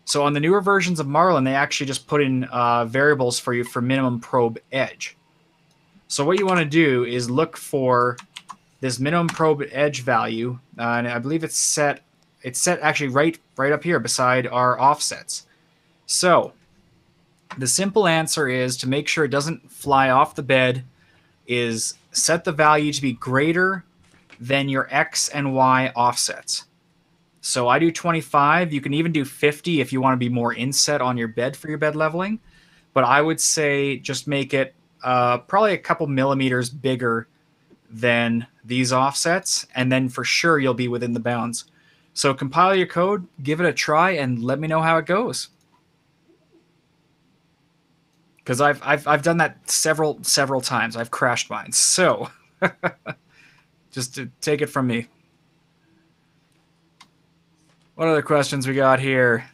So on the newer versions of Marlin, they actually just put in variables for you for minimum probe edge. So what you want to do is look for this minimum probe edge value, and I believe it's set actually right up here beside our offsets. So the simple answer is to make sure it doesn't fly off the bed is set the value to be greater than your X and Y offsets. So I do 25. You can even do 50 if you want to be more inset on your bed for your bed leveling. But I would say just make it probably a couple millimeters bigger than these offsets, and then for sure you'll be within the bounds. So compile your code, give it a try, and let me know how it goes. Because I've done that several times. I've crashed mine. So just to take it from me. What other questions we got here?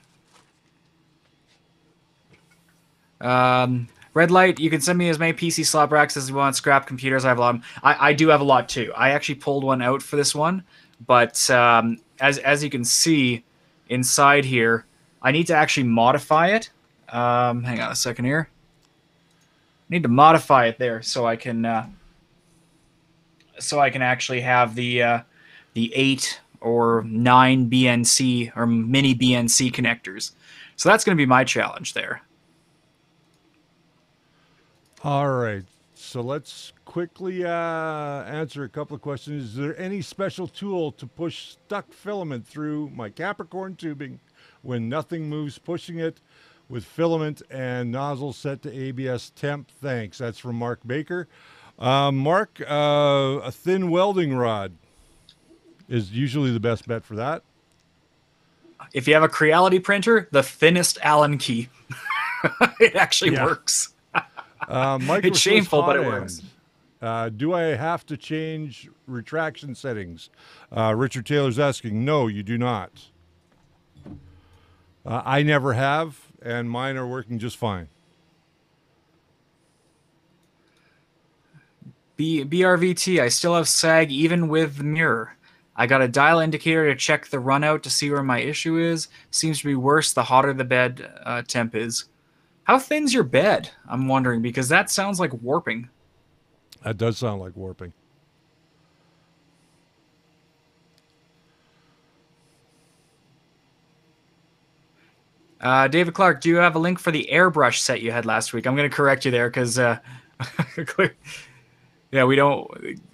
Red Light, you can send me as many PC slot racks as you want. Scrap computers, I have a lot. I do have a lot too. I actually pulled one out for this one, but as you can see inside here, I need to actually modify it. Hang on a second here. I need to modify it there so I can actually have the 8 or 9 BNC or mini BNC connectors. So that's going to be my challenge there. All right. So let's quickly answer a couple of questions. Is there any special tool to push stuck filament through my Capricorn tubing when nothing moves pushing it with filament and nozzle set to ABS temp? Thanks. That's from Mark Baker. Mark, a thin welding rod is usually the best bet for that. If you have a Creality printer, the thinnest Allen key. It actually works. It's shameful, but it works. Do I have to change retraction settings? Richard Taylor's asking. No, you do not. I never have, and mine are working just fine. BRVT, I still have sag even with the mirror. I got a dial indicator to check the run out to see where my issue is. Seems to be worse the hotter the bed temp is. How thin's your bed? I'm wondering, because that sounds like warping. That does sound like warping. David Clark, do you have a link for the airbrush set you had last week? I'm going to correct you there because, yeah, we don't.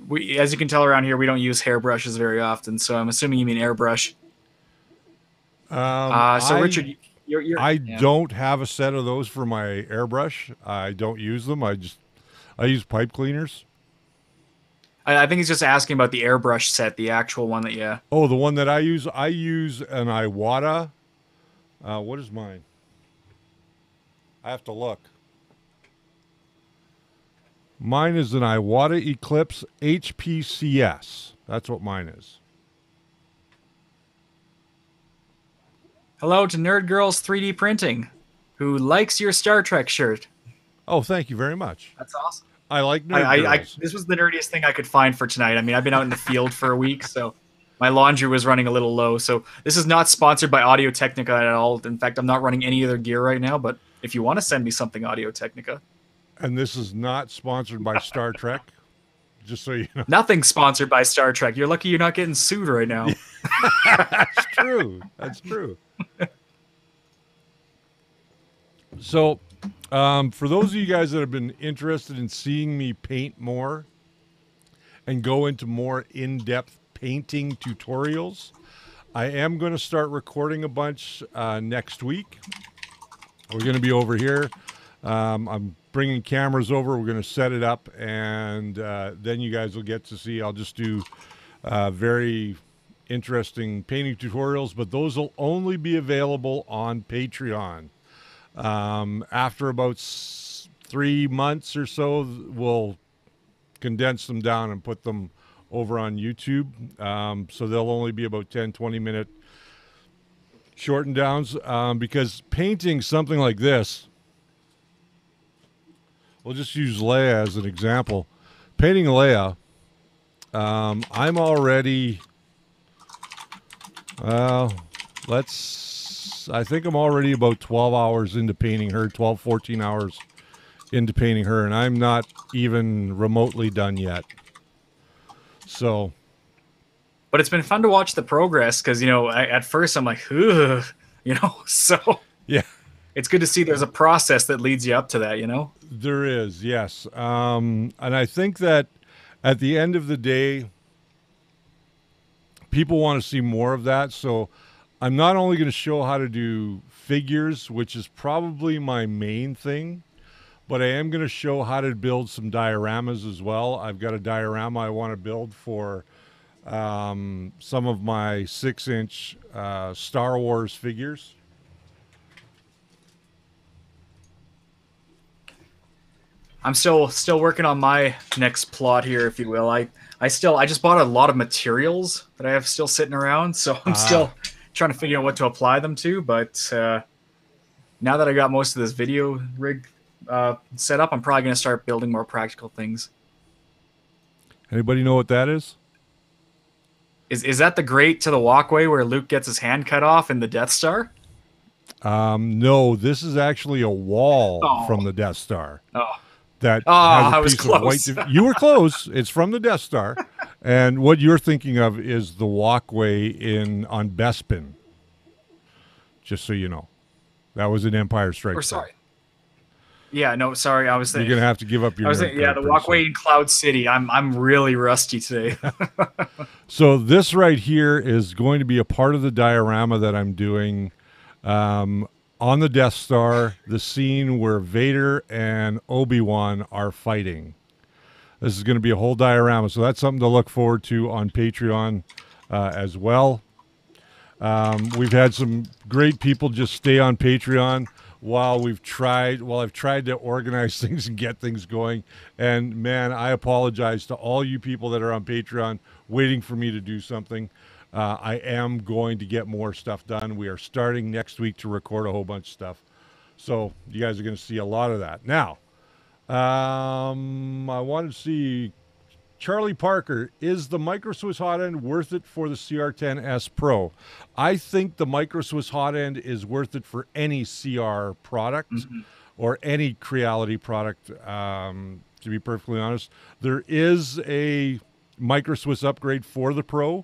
We, as you can tell around here, we don't use hairbrushes very often. So I'm assuming you mean airbrush. So Richard, I don't have a set of those for my airbrush. I don't use them. I use pipe cleaners. I think he's just asking about the airbrush set, the actual one that you. Oh, the one that I use an Iwata. What is mine? I have to look. Mine is an Iwata Eclipse HPCS. That's what mine is. Hello to Nerd Girls 3D Printing, who likes your Star Trek shirt. Oh, thank you very much. That's awesome. I like Nerd Girls. This was the nerdiest thing I could find for tonight. I mean, I've been out in the field for a week, so my laundry was running a little low. So this is not sponsored by Audio Technica at all. In fact, I'm not running any other gear right now, but if you want to send me something, Audio Technica. And this is not sponsored by Star Trek, just so you know. Nothing sponsored by Star Trek. You're lucky you're not getting sued right now. That's true. That's true. So, for those of you guys that have been interested in seeing me paint more and go into more in-depth painting tutorials, I am going to start recording a bunch next week. We're going to be over here. I'm bringing cameras over. We're going to set it up, and then you guys will get to see. I'll just do very interesting painting tutorials, but those will only be available on Patreon. After about 3 months or so, we'll condense them down and put them over on YouTube. So they'll only be about 10-20 minute shortened downs, because painting something like this, we'll just use Leia as an example. Painting Leia, I'm already, I think I'm already about 12 hours into painting her, 12, 14 hours into painting her, and I'm not even remotely done yet. So. But it's been fun to watch the progress because, at first I'm like, ugh, so. Yeah. It's good to see there's a process that leads you up to that, There is, yes. And I think that at the end of the day, people want to see more of that. So I'm not only going to show how to do figures, which is probably my main thing, but I am going to show how to build some dioramas as well. I've got a diorama I want to build for some of my 6-inch Star Wars figures. I'm still working on my next plot here, if you will. I just bought a lot of materials that I have still sitting around, so I'm still trying to figure out what to apply them to. But now that I got most of this video rig set up, I'm probably going to start building more practical things. Anybody know what that is? Is that the grate to the walkway where Luke gets his hand cut off in the Death Star? No, this is actually a wall from the Death Star. Oh. That has a piece of white. You were close. It's from the Death Star, and what you're thinking of is the walkway on Bespin. Just so you know, that was an Empire Strikes Back. Sorry. Yeah, no, sorry. I was thinking you're gonna have to give up your. The walkway in Cloud City. I'm really rusty today. So this right here is going to be a part of the diorama that I'm doing. On the Death Star, the scene where Vader and Obi-Wan are fighting. This is going to be a whole diorama, so that's something to look forward to on Patreon as well. We've had some great people just stay on Patreon while I've tried to organize things and get things going. And man, I apologize to all you people that are on Patreon waiting for me to do something. I am going to get more stuff done. We are starting next week to record a whole bunch of stuff. So you guys are going to see a lot of that. Now, I wanted to see Charlie Parker, is the Micro Swiss hot end worth it for the CR10S Pro? I think the Micro Swiss hot end is worth it for any CR product or any Creality product, to be perfectly honest. There is a Micro Swiss upgrade for the Pro.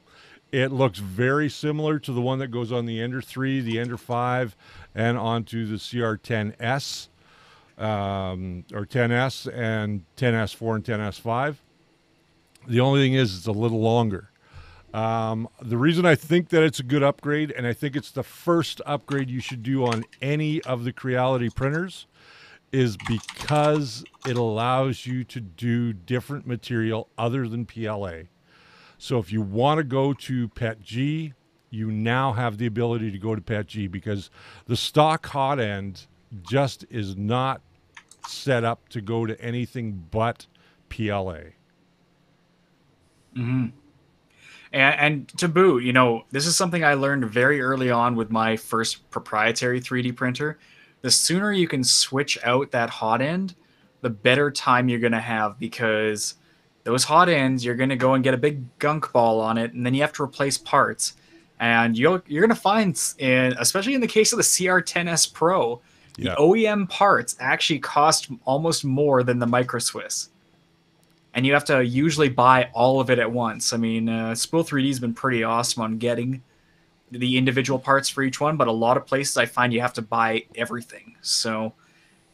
It looks very similar to the one that goes on the Ender 3, the Ender 5, and onto the CR10S, or 10S and 10S4 and 10S5. The only thing is it's a little longer. The reason I think that it's a good upgrade, and I think it's the first upgrade you should do on any of the Creality printers, is because it allows you to do different material other than PLA. So if you want to go to PETG, you now have the ability to go to PETG, because the stock hot end just is not set up to go to anything but PLA. And to boot, you know, this is something I learned very early on with my first proprietary 3D printer. The sooner you can switch out that hot end, the better time you're going to have, because those hot ends, you're going to go and get a big gunk ball on it, and then you have to replace parts. And you're going to find, especially in the case of the CR10S Pro, the OEM parts actually cost almost more than the Micro Swiss. And you have to usually buy all of it at once. I mean, Spool 3D has been pretty awesome on getting the individual parts for each one, but a lot of places I find you have to buy everything. So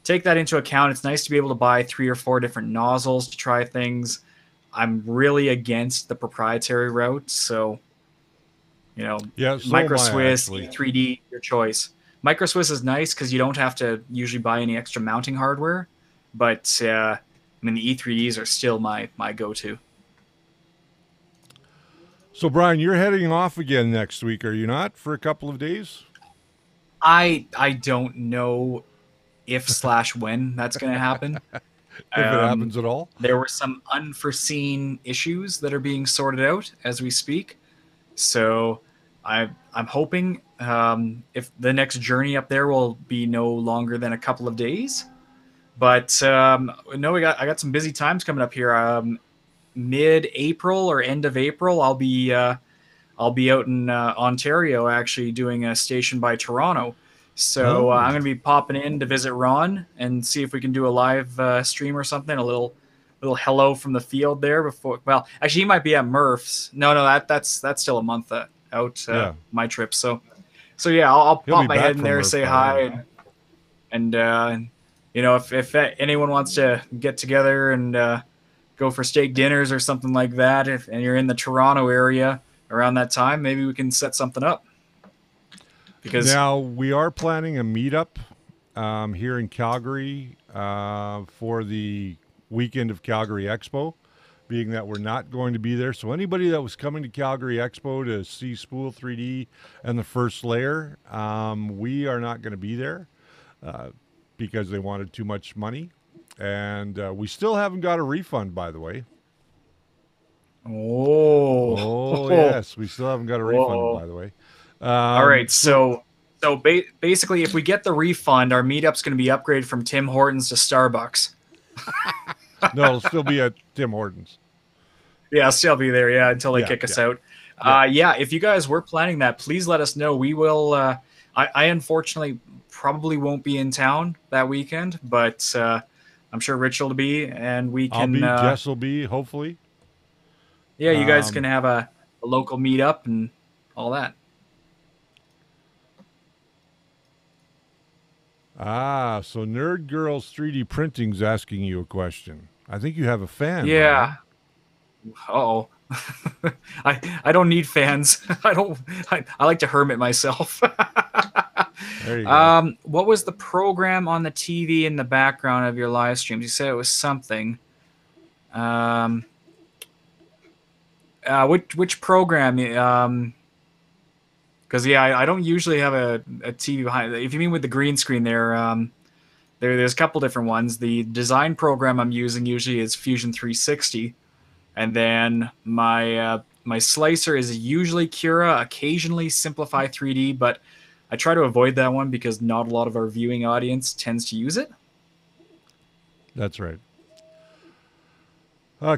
take that into account. It's nice to be able to buy 3 or 4 different nozzles to try things. I'm really against the proprietary route, so, you know, Micro Swiss, 3D, your choice. Micro Swiss is nice because you don't have to usually buy any extra mounting hardware, but I mean, the E3Ds are still my go-to. So, Brian, you're heading off again next week, are you not, for a couple of days? I don't know if/when that's going to happen. If it happens at all. There were some unforeseen issues that are being sorted out as we speak. So I'm hoping if the next journey up there will be no longer than a couple of days. But no, I got some busy times coming up here. Mid-April or end of April, I'll be out in Ontario, actually doing a station by Toronto. So I'm going to be popping in to visit Ron and see if we can do a live stream or something. A little hello from the field there before. Well, actually, he might be at Murph's. No, that's still a month out. My trip. So yeah, I'll pop my head in there, say hi, and you know, if anyone wants to get together and go for steak dinners or something like that, and you're in the Toronto area around that time, maybe we can set something up. Because now we are planning a meetup here in Calgary for the weekend of Calgary Expo, being that we're not going to be there. So anybody that was coming to Calgary Expo to see Spool 3D and the first layer, we are not going to be there because they wanted too much money. And we still haven't got a refund, by the way. Oh, yes. We still haven't got a refund, by the way. All right. So basically, if we get the refund, our meetup's going to be upgraded from Tim Hortons to Starbucks. No, it'll still be at Tim Hortons. Yeah, I'll still be there. Yeah, until they kick us out. If you guys were planning that, please let us know. We will. I unfortunately probably won't be in town that weekend, but I'm sure Rich will be, and we can. I'll be. Jess will be. Hopefully. Yeah, you guys can have a local meetup and all that. So Nerd Girls 3D Printing's asking you a question. I think you have a fan. Yeah. Uh-oh. I don't need fans. I like to hermit myself. There you go. What was the program on the TV in the background of your live streams? You said it was something. Which program? Because I don't usually have a TV behind. If you mean with the green screen there's a couple different ones. The design program I'm using usually is Fusion 360, and then my My slicer is usually Cura, occasionally Simplify 3D, but I try to avoid that one because not a lot of our viewing audience tends to use it. That's right.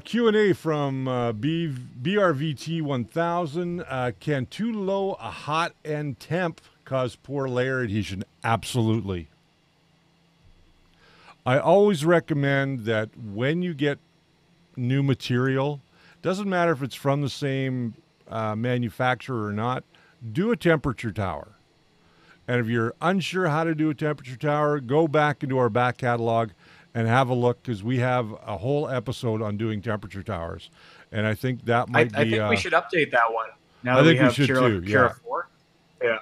Q&A from BRVT1000. Can too low a hot end temp cause poor layer adhesion? Absolutely. I always recommend that when you get new material, doesn't matter if it's from the same manufacturer or not, do a temperature tower. And if you're unsure how to do a temperature tower, go back into our back catalog and have a look, because we have a whole episode on doing temperature towers. And I think that might be... I think we should update that one now I that we think we have should Cura, too, Cura yeah. 4. Yeah.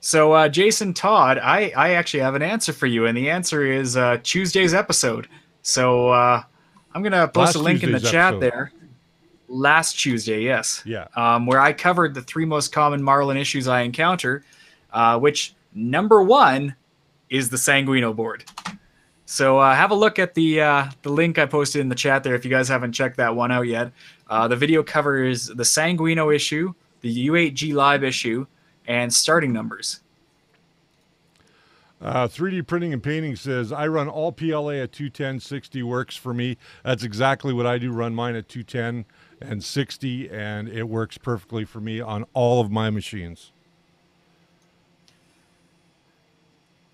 So, Jason Todd, I actually have an answer for you, and the answer is Tuesday's episode. So I'm going to post a link in the chat there. Last Tuesday, yes. Yeah. Where I covered the 3 most common Marlin issues I encounter, which number 1 is the Sanguino board. So have a look at the link I posted in the chat there if you guys haven't checked that one out yet. The video covers the Sanguino issue, the U8G Live issue, and starting numbers. 3D Printing and Painting says, I run all PLA at 210, 60 works for me. That's exactly what I do, run mine at 210 and 60, and it works perfectly for me on all of my machines.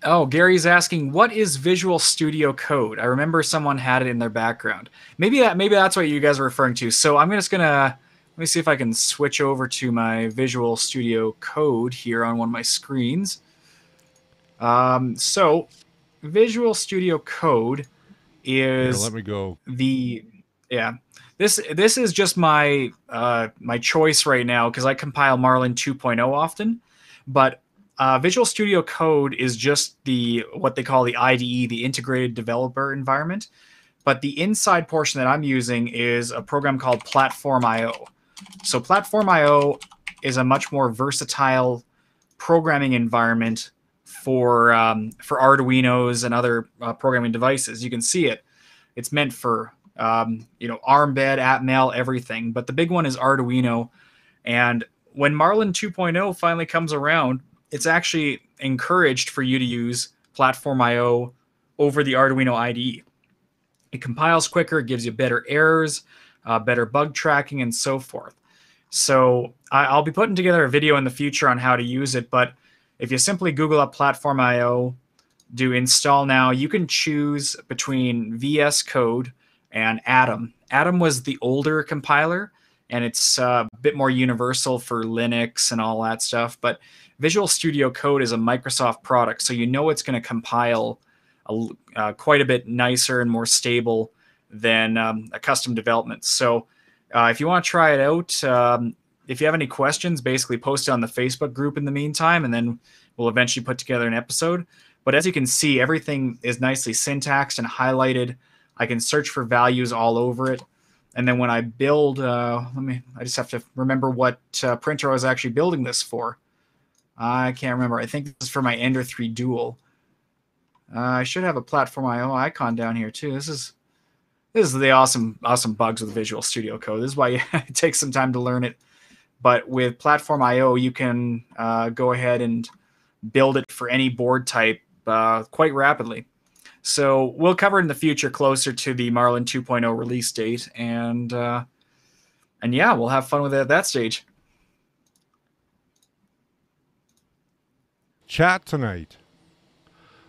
Oh, Gary's asking, what is Visual Studio Code? I remember someone had it in their background. Maybe that's what you guys are referring to. So I'm just gonna let me see if I can switch over to my Visual Studio Code here on one of my screens. So Visual Studio Code is Here, let me go. This is just my my choice right now because I compile Marlin 2.0 often, but Visual Studio Code is just what they call the IDE, the Integrated Developer Environment. But the inside portion that I'm using is a program called Platform.io. So Platform.io is a much more versatile programming environment for Arduinos and other programming devices. You can see it. It's meant for ARM bed, Atmel, everything. But the big one is Arduino. And when Marlin 2.0 finally comes around, it's actually encouraged for you to use Platform.io over the Arduino IDE. It compiles quicker, it gives you better errors, better bug tracking, and so forth. So I'll be putting together a video in the future on how to use it, but if you simply Google up Platform.io, do install now, you can choose between VS Code and Atom. Atom was the older compiler, and it's a bit more universal for Linux and all that stuff, but Visual Studio Code is a Microsoft product, so you know it's going to compile quite a bit nicer and more stable than a custom development. So if you want to try it out, if you have any questions, basically post it on the Facebook group in the meantime, and then we'll eventually put together an episode. But as you can see, everything is nicely syntaxed and highlighted. I can search for values all over it. And then when I build, I just have to remember what printer I was actually building this for. I can't remember. I think this is for my Ender 3 Dual. I should have a Platform.io icon down here too. This is the awesome bugs with Visual Studio Code. This is why it takes some time to learn it. But with Platform.io, you can go ahead and build it for any board type quite rapidly. So we'll cover it in the future closer to the Marlin 2.0 release date, and yeah, we'll have fun with it at that stage. Chat tonight.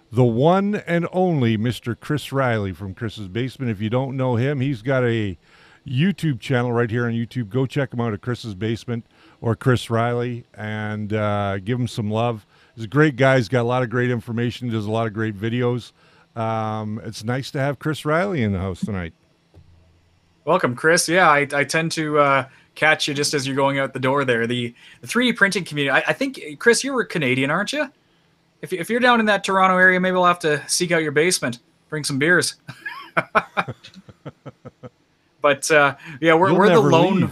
The one and only Mr. Chris Riley from Chris's Basement. If you don't know him, he's got a YouTube channel right here on YouTube. Go check him out at Chris's Basement or Chris Riley and give him some love. He's a great guy. He's got a lot of great information. He does a lot of great videos. It's nice to have Chris Riley in the house tonight. Welcome, Chris. Yeah, I tend to catch you just as you're going out the door there. The 3D printing community. I think, Chris, you're Canadian, aren't you? If you're down in that Toronto area, maybe we'll have to seek out your basement, bring some beers. But yeah, we're the lone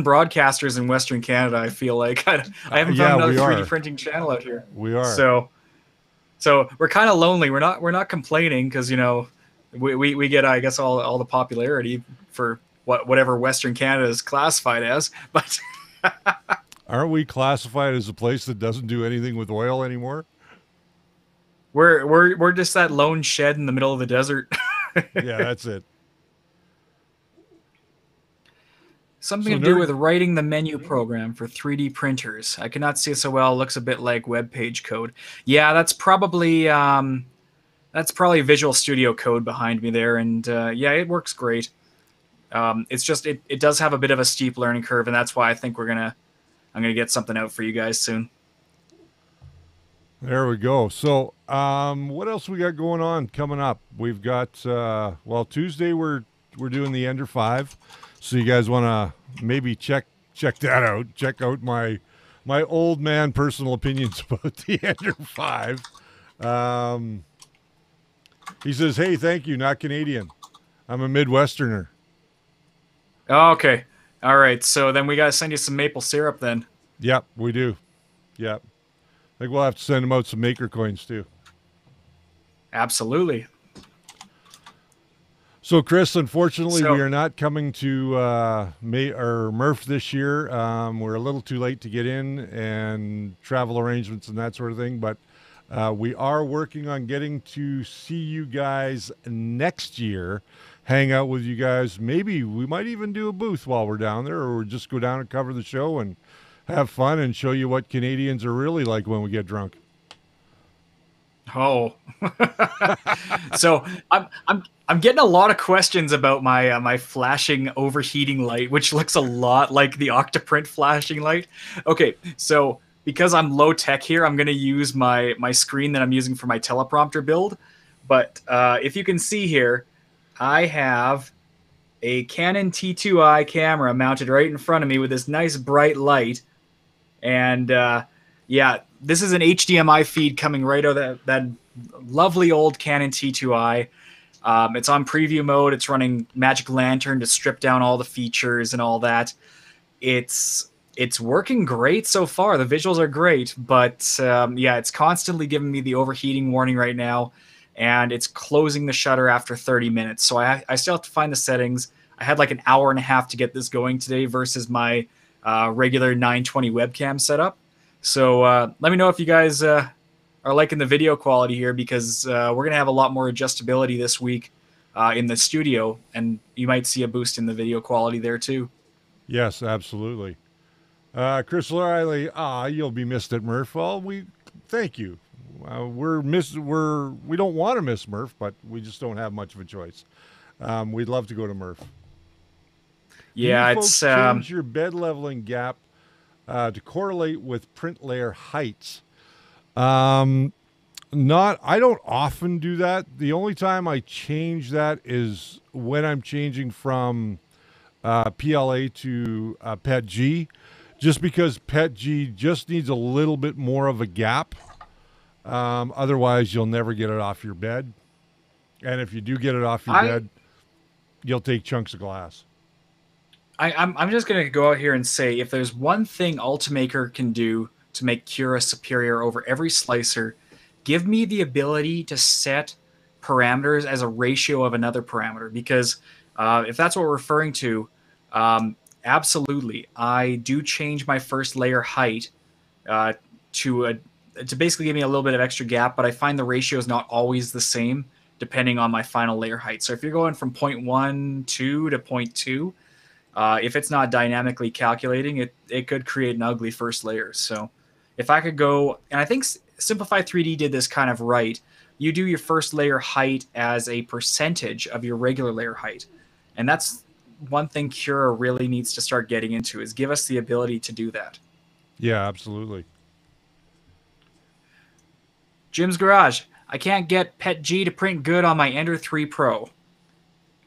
broadcasters in Western Canada. I feel like I haven't found another 3D printing channel out here. We are. So we're kind of lonely. We're not complaining because we get, I guess, all the popularity for whatever Western Canada is classified as, but Aren't we classified as a place that doesn't do anything with oil anymore? we're just that lone shed in the middle of the desert. Yeah, that's it. Something So to do nerd, with writing the menu program for 3D printers. I cannot see it so well. It looks a bit like web page code. Yeah, that's probably Visual Studio Code behind me there, and yeah, it works great. It's just it does have a bit of a steep learning curve, and that's why I think I'm gonna get something out for you guys soon. there we go. So, what else we got going on coming up? We've got well, Tuesday we're doing the Ender 5. So you guys want to maybe check that out. Check out my old man personal opinions about the Ender 5. Um, he says, "Hey, thank you, not Canadian. I'm a Midwesterner." Oh, okay, all right. So then we gotta send you some maple syrup then. Yep, we do. Yep. I think we'll have to send him out some maker coins too. Absolutely. So, Chris, unfortunately, So we are not coming to Murph this year. We're a little too late to get in and travel arrangements and that sort of thing. But we are working on getting to see you guys next year, hang out with you guys. Maybe we might even do a booth while we're down there, or just go down and cover the show and have fun and show you what Canadians are really like when we get drunk. oh, so I'm getting a lot of questions about my flashing overheating light, which looks a lot like the Octoprint flashing light. Okay, so because I'm low tech here, I'm going to use my screen that I'm using for my teleprompter build. But if you can see here, I have a Canon T2i camera mounted right in front of me with this nice bright light. And yeah, this is an HDMI feed coming right out of that lovely old Canon T2i. It's on preview mode. It's running Magic Lantern to strip down all the features and all that. It's working great so far. The visuals are great, but yeah, it's constantly giving me the overheating warning right now, and it's closing the shutter after 30 minutes. So I still have to find the settings. I had like an hour and a half to get this going today versus my regular 920 webcam setup. So let me know if you guys are liking the video quality here, because we're going to have a lot more adjustability this week in the studio, and you might see a boost in the video quality there too. Yes, absolutely. Chris Riley, you'll be missed at Murph. Well, we thank you. We don't want to miss Murph, but we just don't have much of a choice. We'd love to go to Murph. Yeah, Do you folks it's change your bed leveling gap to correlate with print layer heights? Not. I don't often do that. The only time I change that is when I'm changing from PLA to PET-G, just because PET-G just needs a little bit more of a gap. Otherwise, you'll never get it off your bed. And if you do get it off your bed, you'll take chunks of glass. I'm just gonna go out here and say, if there's one thing Ultimaker can do to make Cura superior over every slicer, give me the ability to set parameters as a ratio of another parameter. Because if that's what we're referring to, absolutely, I do change my first layer height to basically give me a little bit of extra gap, but I find the ratio is not always the same depending on my final layer height. So if you're going from 0.12 to 0.2, if it's not dynamically calculating, it could create an ugly first layer. So if I could go, and I think Simplify 3D did this kind of right, you do your first layer height as a percentage of your regular layer height. And that's one thing Cura really needs to start getting into, is give us the ability to do that. Yeah, absolutely. Jim's Garage. I can't get PET-G to print good on my Ender 3 Pro.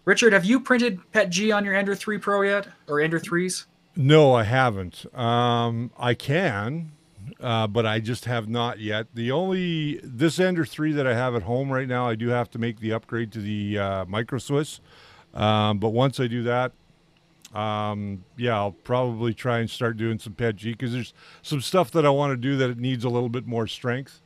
Richard, have you printed PET-G on your Ender 3 Pro yet? Or Ender 3s? No, I haven't. I can, but I just have not yet. This Ender 3 that I have at home right now, I do have to make the upgrade to the Micro Swiss. But once I do that, yeah, I'll probably try and start doing some PET-G, because there's some stuff that I want to do that it needs a little bit more strength.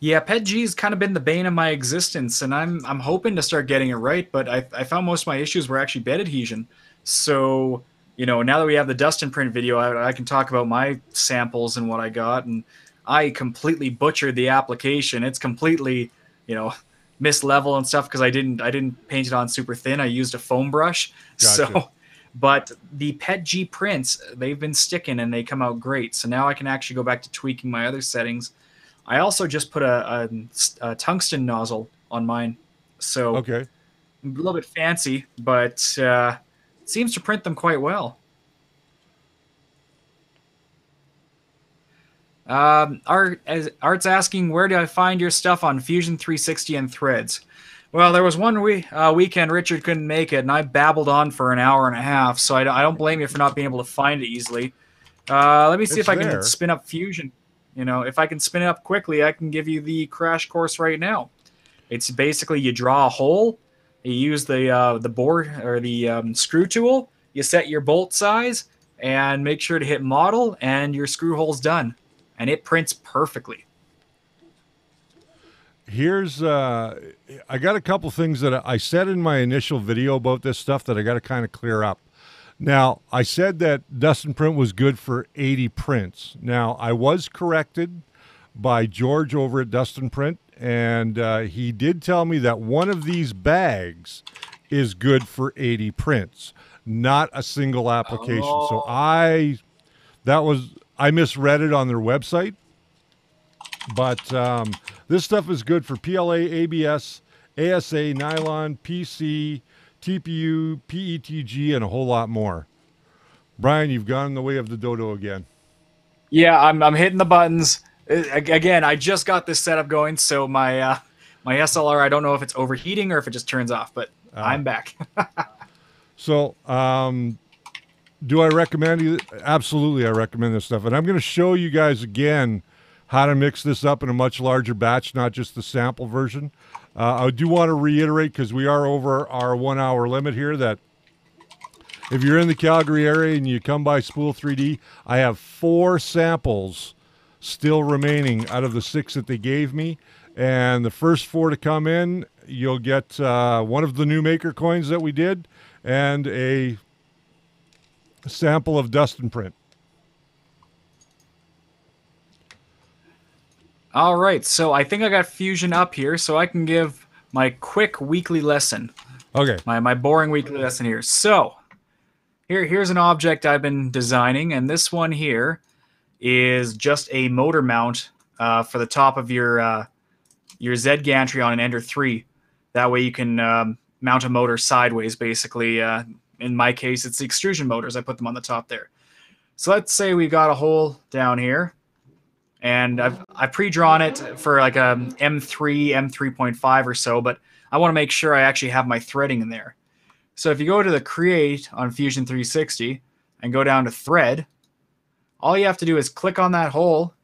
Yeah, PETG's kind of been the bane of my existence, and I'm hoping to start getting it right. But I found most of my issues were actually bed adhesion. So now that we have the Dustin print video, I can talk about my samples and what I got. And I completely butchered the application. It's completely you know mislevel and stuff because I didn't paint it on super thin. I used a foam brush. Gotcha. So, but the PETG prints, they've been sticking and they come out great. So now I can actually go back to tweaking my other settings. I also just put a tungsten nozzle on mine, so Okay. a little bit fancy, but it seems to print them quite well. Art's asking, where do I find your stuff on Fusion 360 and Threads? Well, there was one weekend Richard couldn't make it, and I babbled on for an hour and a half, so I don't blame you for not being able to find it easily. Let me see It's if I can there. spin up Fusion. If I can spin it up quickly, I can give you the crash course right now. It's basically you draw a hole, you use the board or the screw tool, you set your bolt size, and make sure to hit model, and your screw hole's done, and it prints perfectly. Here's I got a couple things that I said in my initial video about this stuff that I got to kind of clear up. Now, I said that Dustin Print was good for 80 prints. Now, I was corrected by George over at Dustin Print, and he did tell me that one of these bags is good for 80 prints, not a single application. So Oh, I misread it on their website, but this stuff is good for PLA, ABS, ASA, nylon, PC, TPU, PETG, and a whole lot more. Brian, you've gone in the way of the dodo again. yeah, I'm hitting the buttons. Again, I just got this setup going, so my SLR, I don't know if it's overheating or if it just turns off, but I'm back. So, do I recommend you? Absolutely, I recommend this stuff. And I'm going to show you guys again how to mix this up in a much larger batch, not just the sample version. I do want to reiterate, because we are over our 1 hour limit here, that if you're in the Calgary area and you come by Spool 3D, I have 4 samples still remaining out of the 6 that they gave me. And the first 4 to come in, you'll get one of the new maker coins that we did and a sample of Dustin Print. All right, so I think I got Fusion up here, so I can give my quick weekly lesson, Okay. my boring weekly lesson here. So here's an object I've been designing, and this one here is just a motor mount for the top of your Z gantry on an Ender 3. That way you can mount a motor sideways, basically. In my case, it's the extrusion motors. I put them on the top there. So let's say we got a hole down here, and I've pre-drawn it for like a M3, M3.5 or so, but I want to make sure I actually have my threading in there. So if you go to the Create on Fusion 360 and go down to Thread, all you have to do is click on that hole,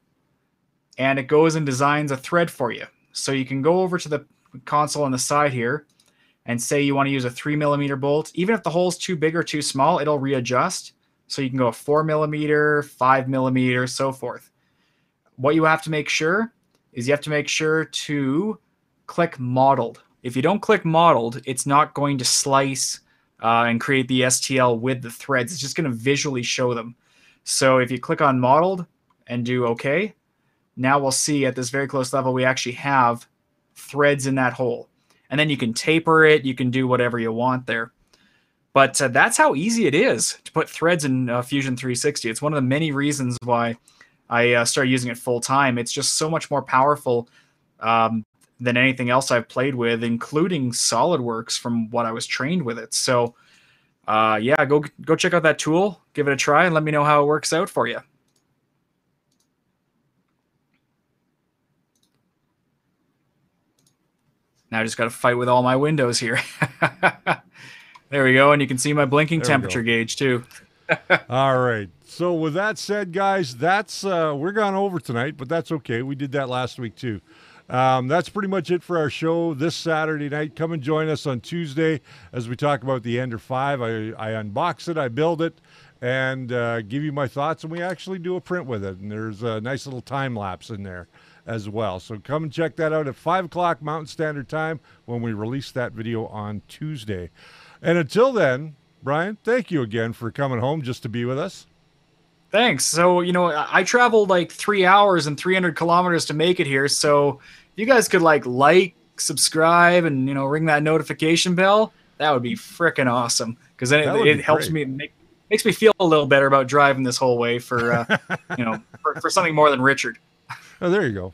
and it goes and designs a thread for you. So you can go over to the console on the side here and say you want to use a 3mm bolt. Even if the hole's too big or too small, it'll readjust. So you can go 4mm, 5mm, so forth. What you have to make sure is you have to make sure to click modeled. If you don't click modeled, it's not going to slice and create the STL with the threads. It's just going to visually show them. So if you click on modeled and do OK, now we'll see at this very close level we actually have threads in that hole. And then you can taper it, you can do whatever you want there. But that's how easy it is to put threads in Fusion 360. It's one of the many reasons why I started using it full time. It's just so much more powerful than anything else I've played with, including SolidWorks from what I was trained with it. So yeah, go check out that tool, give it a try, and let me know how it works out for you. Now I just got to fight with all my windows here. There we go, and you can see my blinking temperature gauge too. All right. So with that said, guys, that's we're gone over tonight, but that's okay. We did that last week too. That's pretty much it for our show this Saturday night. Come and join us on Tuesday as we talk about the Ender 5. I unbox it, I build it, and give you my thoughts, and we actually do a print with it. And there's a nice little time lapse in there. as well. So come and check that out at 5 o'clock Mountain Standard Time when we release that video on Tuesday. And until then, Brian, thank you again for coming home just to be with us. Thanks. So, I traveled like 3 hours and 300 kilometers to make it here. So you guys could like, subscribe, and, ring that notification bell. That would be freaking awesome. Because then it helps me, makes me feel a little better about driving this whole way for, for something more than Richard. Oh, there you go.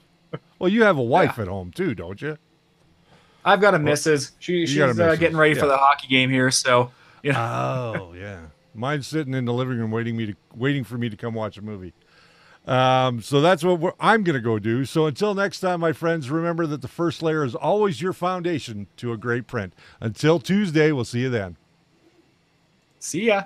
Well, you have a wife at home too, don't you? I've got a missus. She's getting ready for the hockey game here. So, Oh, yeah. Mine's sitting in the living room waiting for me to come watch a movie. So that's what I'm going to go do. So until next time, my friends, remember that the first layer is always your foundation to a great print. Until Tuesday, we'll see you then. See ya.